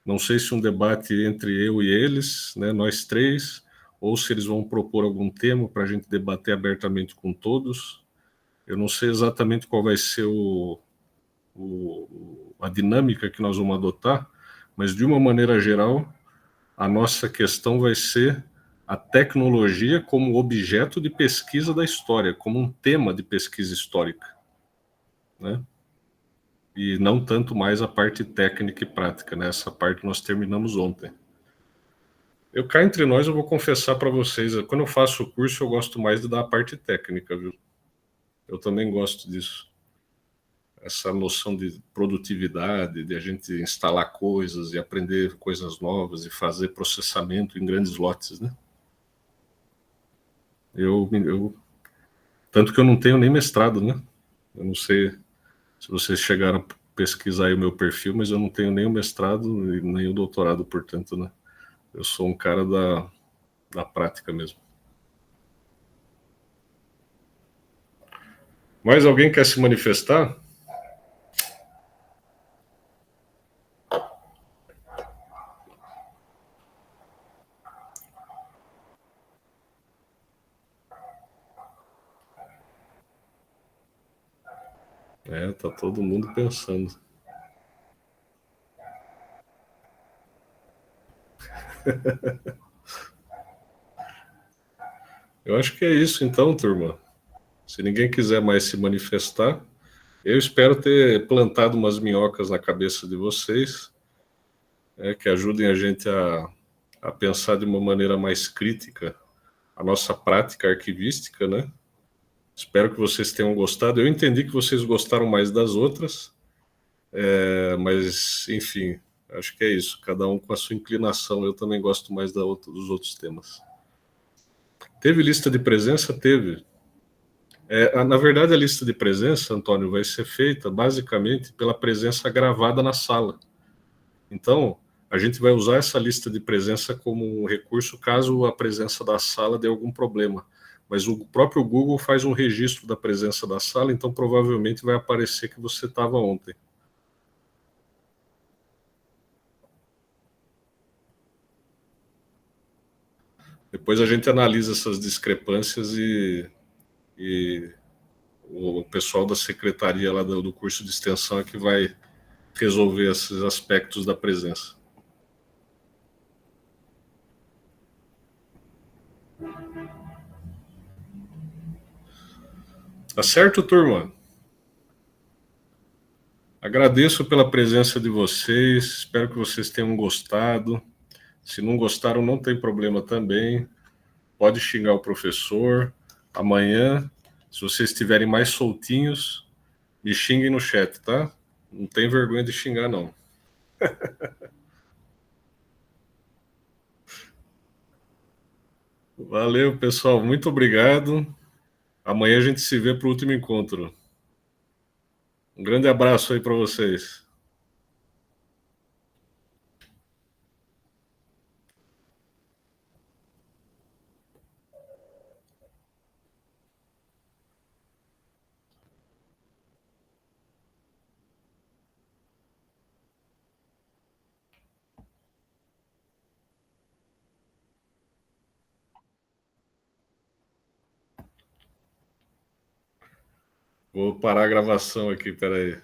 Não sei se um debate entre eu e eles, né, nós três, ou se eles vão propor algum tema para a gente debater abertamente com todos. Eu não sei exatamente qual vai ser a dinâmica que nós vamos adotar, mas de uma maneira geral, a nossa questão vai ser a tecnologia como objeto de pesquisa da história, como um tema de pesquisa histórica, né? E não tanto mais a parte técnica e prática, né? Essa parte nós terminamos ontem. Eu cá entre nós, eu vou confessar para vocês, quando eu faço o curso, eu gosto mais de dar a parte técnica, viu? Eu também gosto disso. Essa noção de produtividade, de a gente instalar coisas e aprender coisas novas e fazer processamento em grandes lotes, né? Tanto que eu não tenho nem mestrado, né? Eu não sei se vocês chegaram a pesquisar aí o meu perfil, mas eu não tenho nem o mestrado e nem o doutorado, portanto, né? Eu sou um cara da prática mesmo. Mais alguém quer se manifestar? Tá todo mundo pensando. Eu acho que é isso então, turma. Se ninguém quiser mais se manifestar, eu espero ter plantado umas minhocas na cabeça de vocês, que ajudem a gente a pensar de uma maneira mais crítica a nossa prática arquivística, né? Espero que vocês tenham gostado. Eu entendi que vocês gostaram mais das outras, mas, enfim, acho que é isso. Cada um com a sua inclinação. Eu também gosto mais dos outros temas. Teve lista de presença? Teve. Na verdade, a lista de presença, Antônio, vai ser feita basicamente pela presença gravada na sala. Então, a gente vai usar essa lista de presença como um recurso caso a presença da sala dê algum problema. Mas o próprio Google faz um registro da presença da sala, então provavelmente vai aparecer que você estava ontem. Depois a gente analisa essas discrepâncias e o pessoal da secretaria lá do curso de extensão é que vai resolver esses aspectos da presença. Tá certo, turma? Agradeço pela presença de vocês, espero que vocês tenham gostado. Se não gostaram, não tem problema também. Pode xingar o professor. Amanhã, se vocês estiverem mais soltinhos, me xinguem no chat, tá? Não tem vergonha de xingar, não. Valeu, pessoal. Muito obrigado. Amanhã a gente se vê para o último encontro. Um grande abraço aí para vocês. Vou parar a gravação aqui, peraí.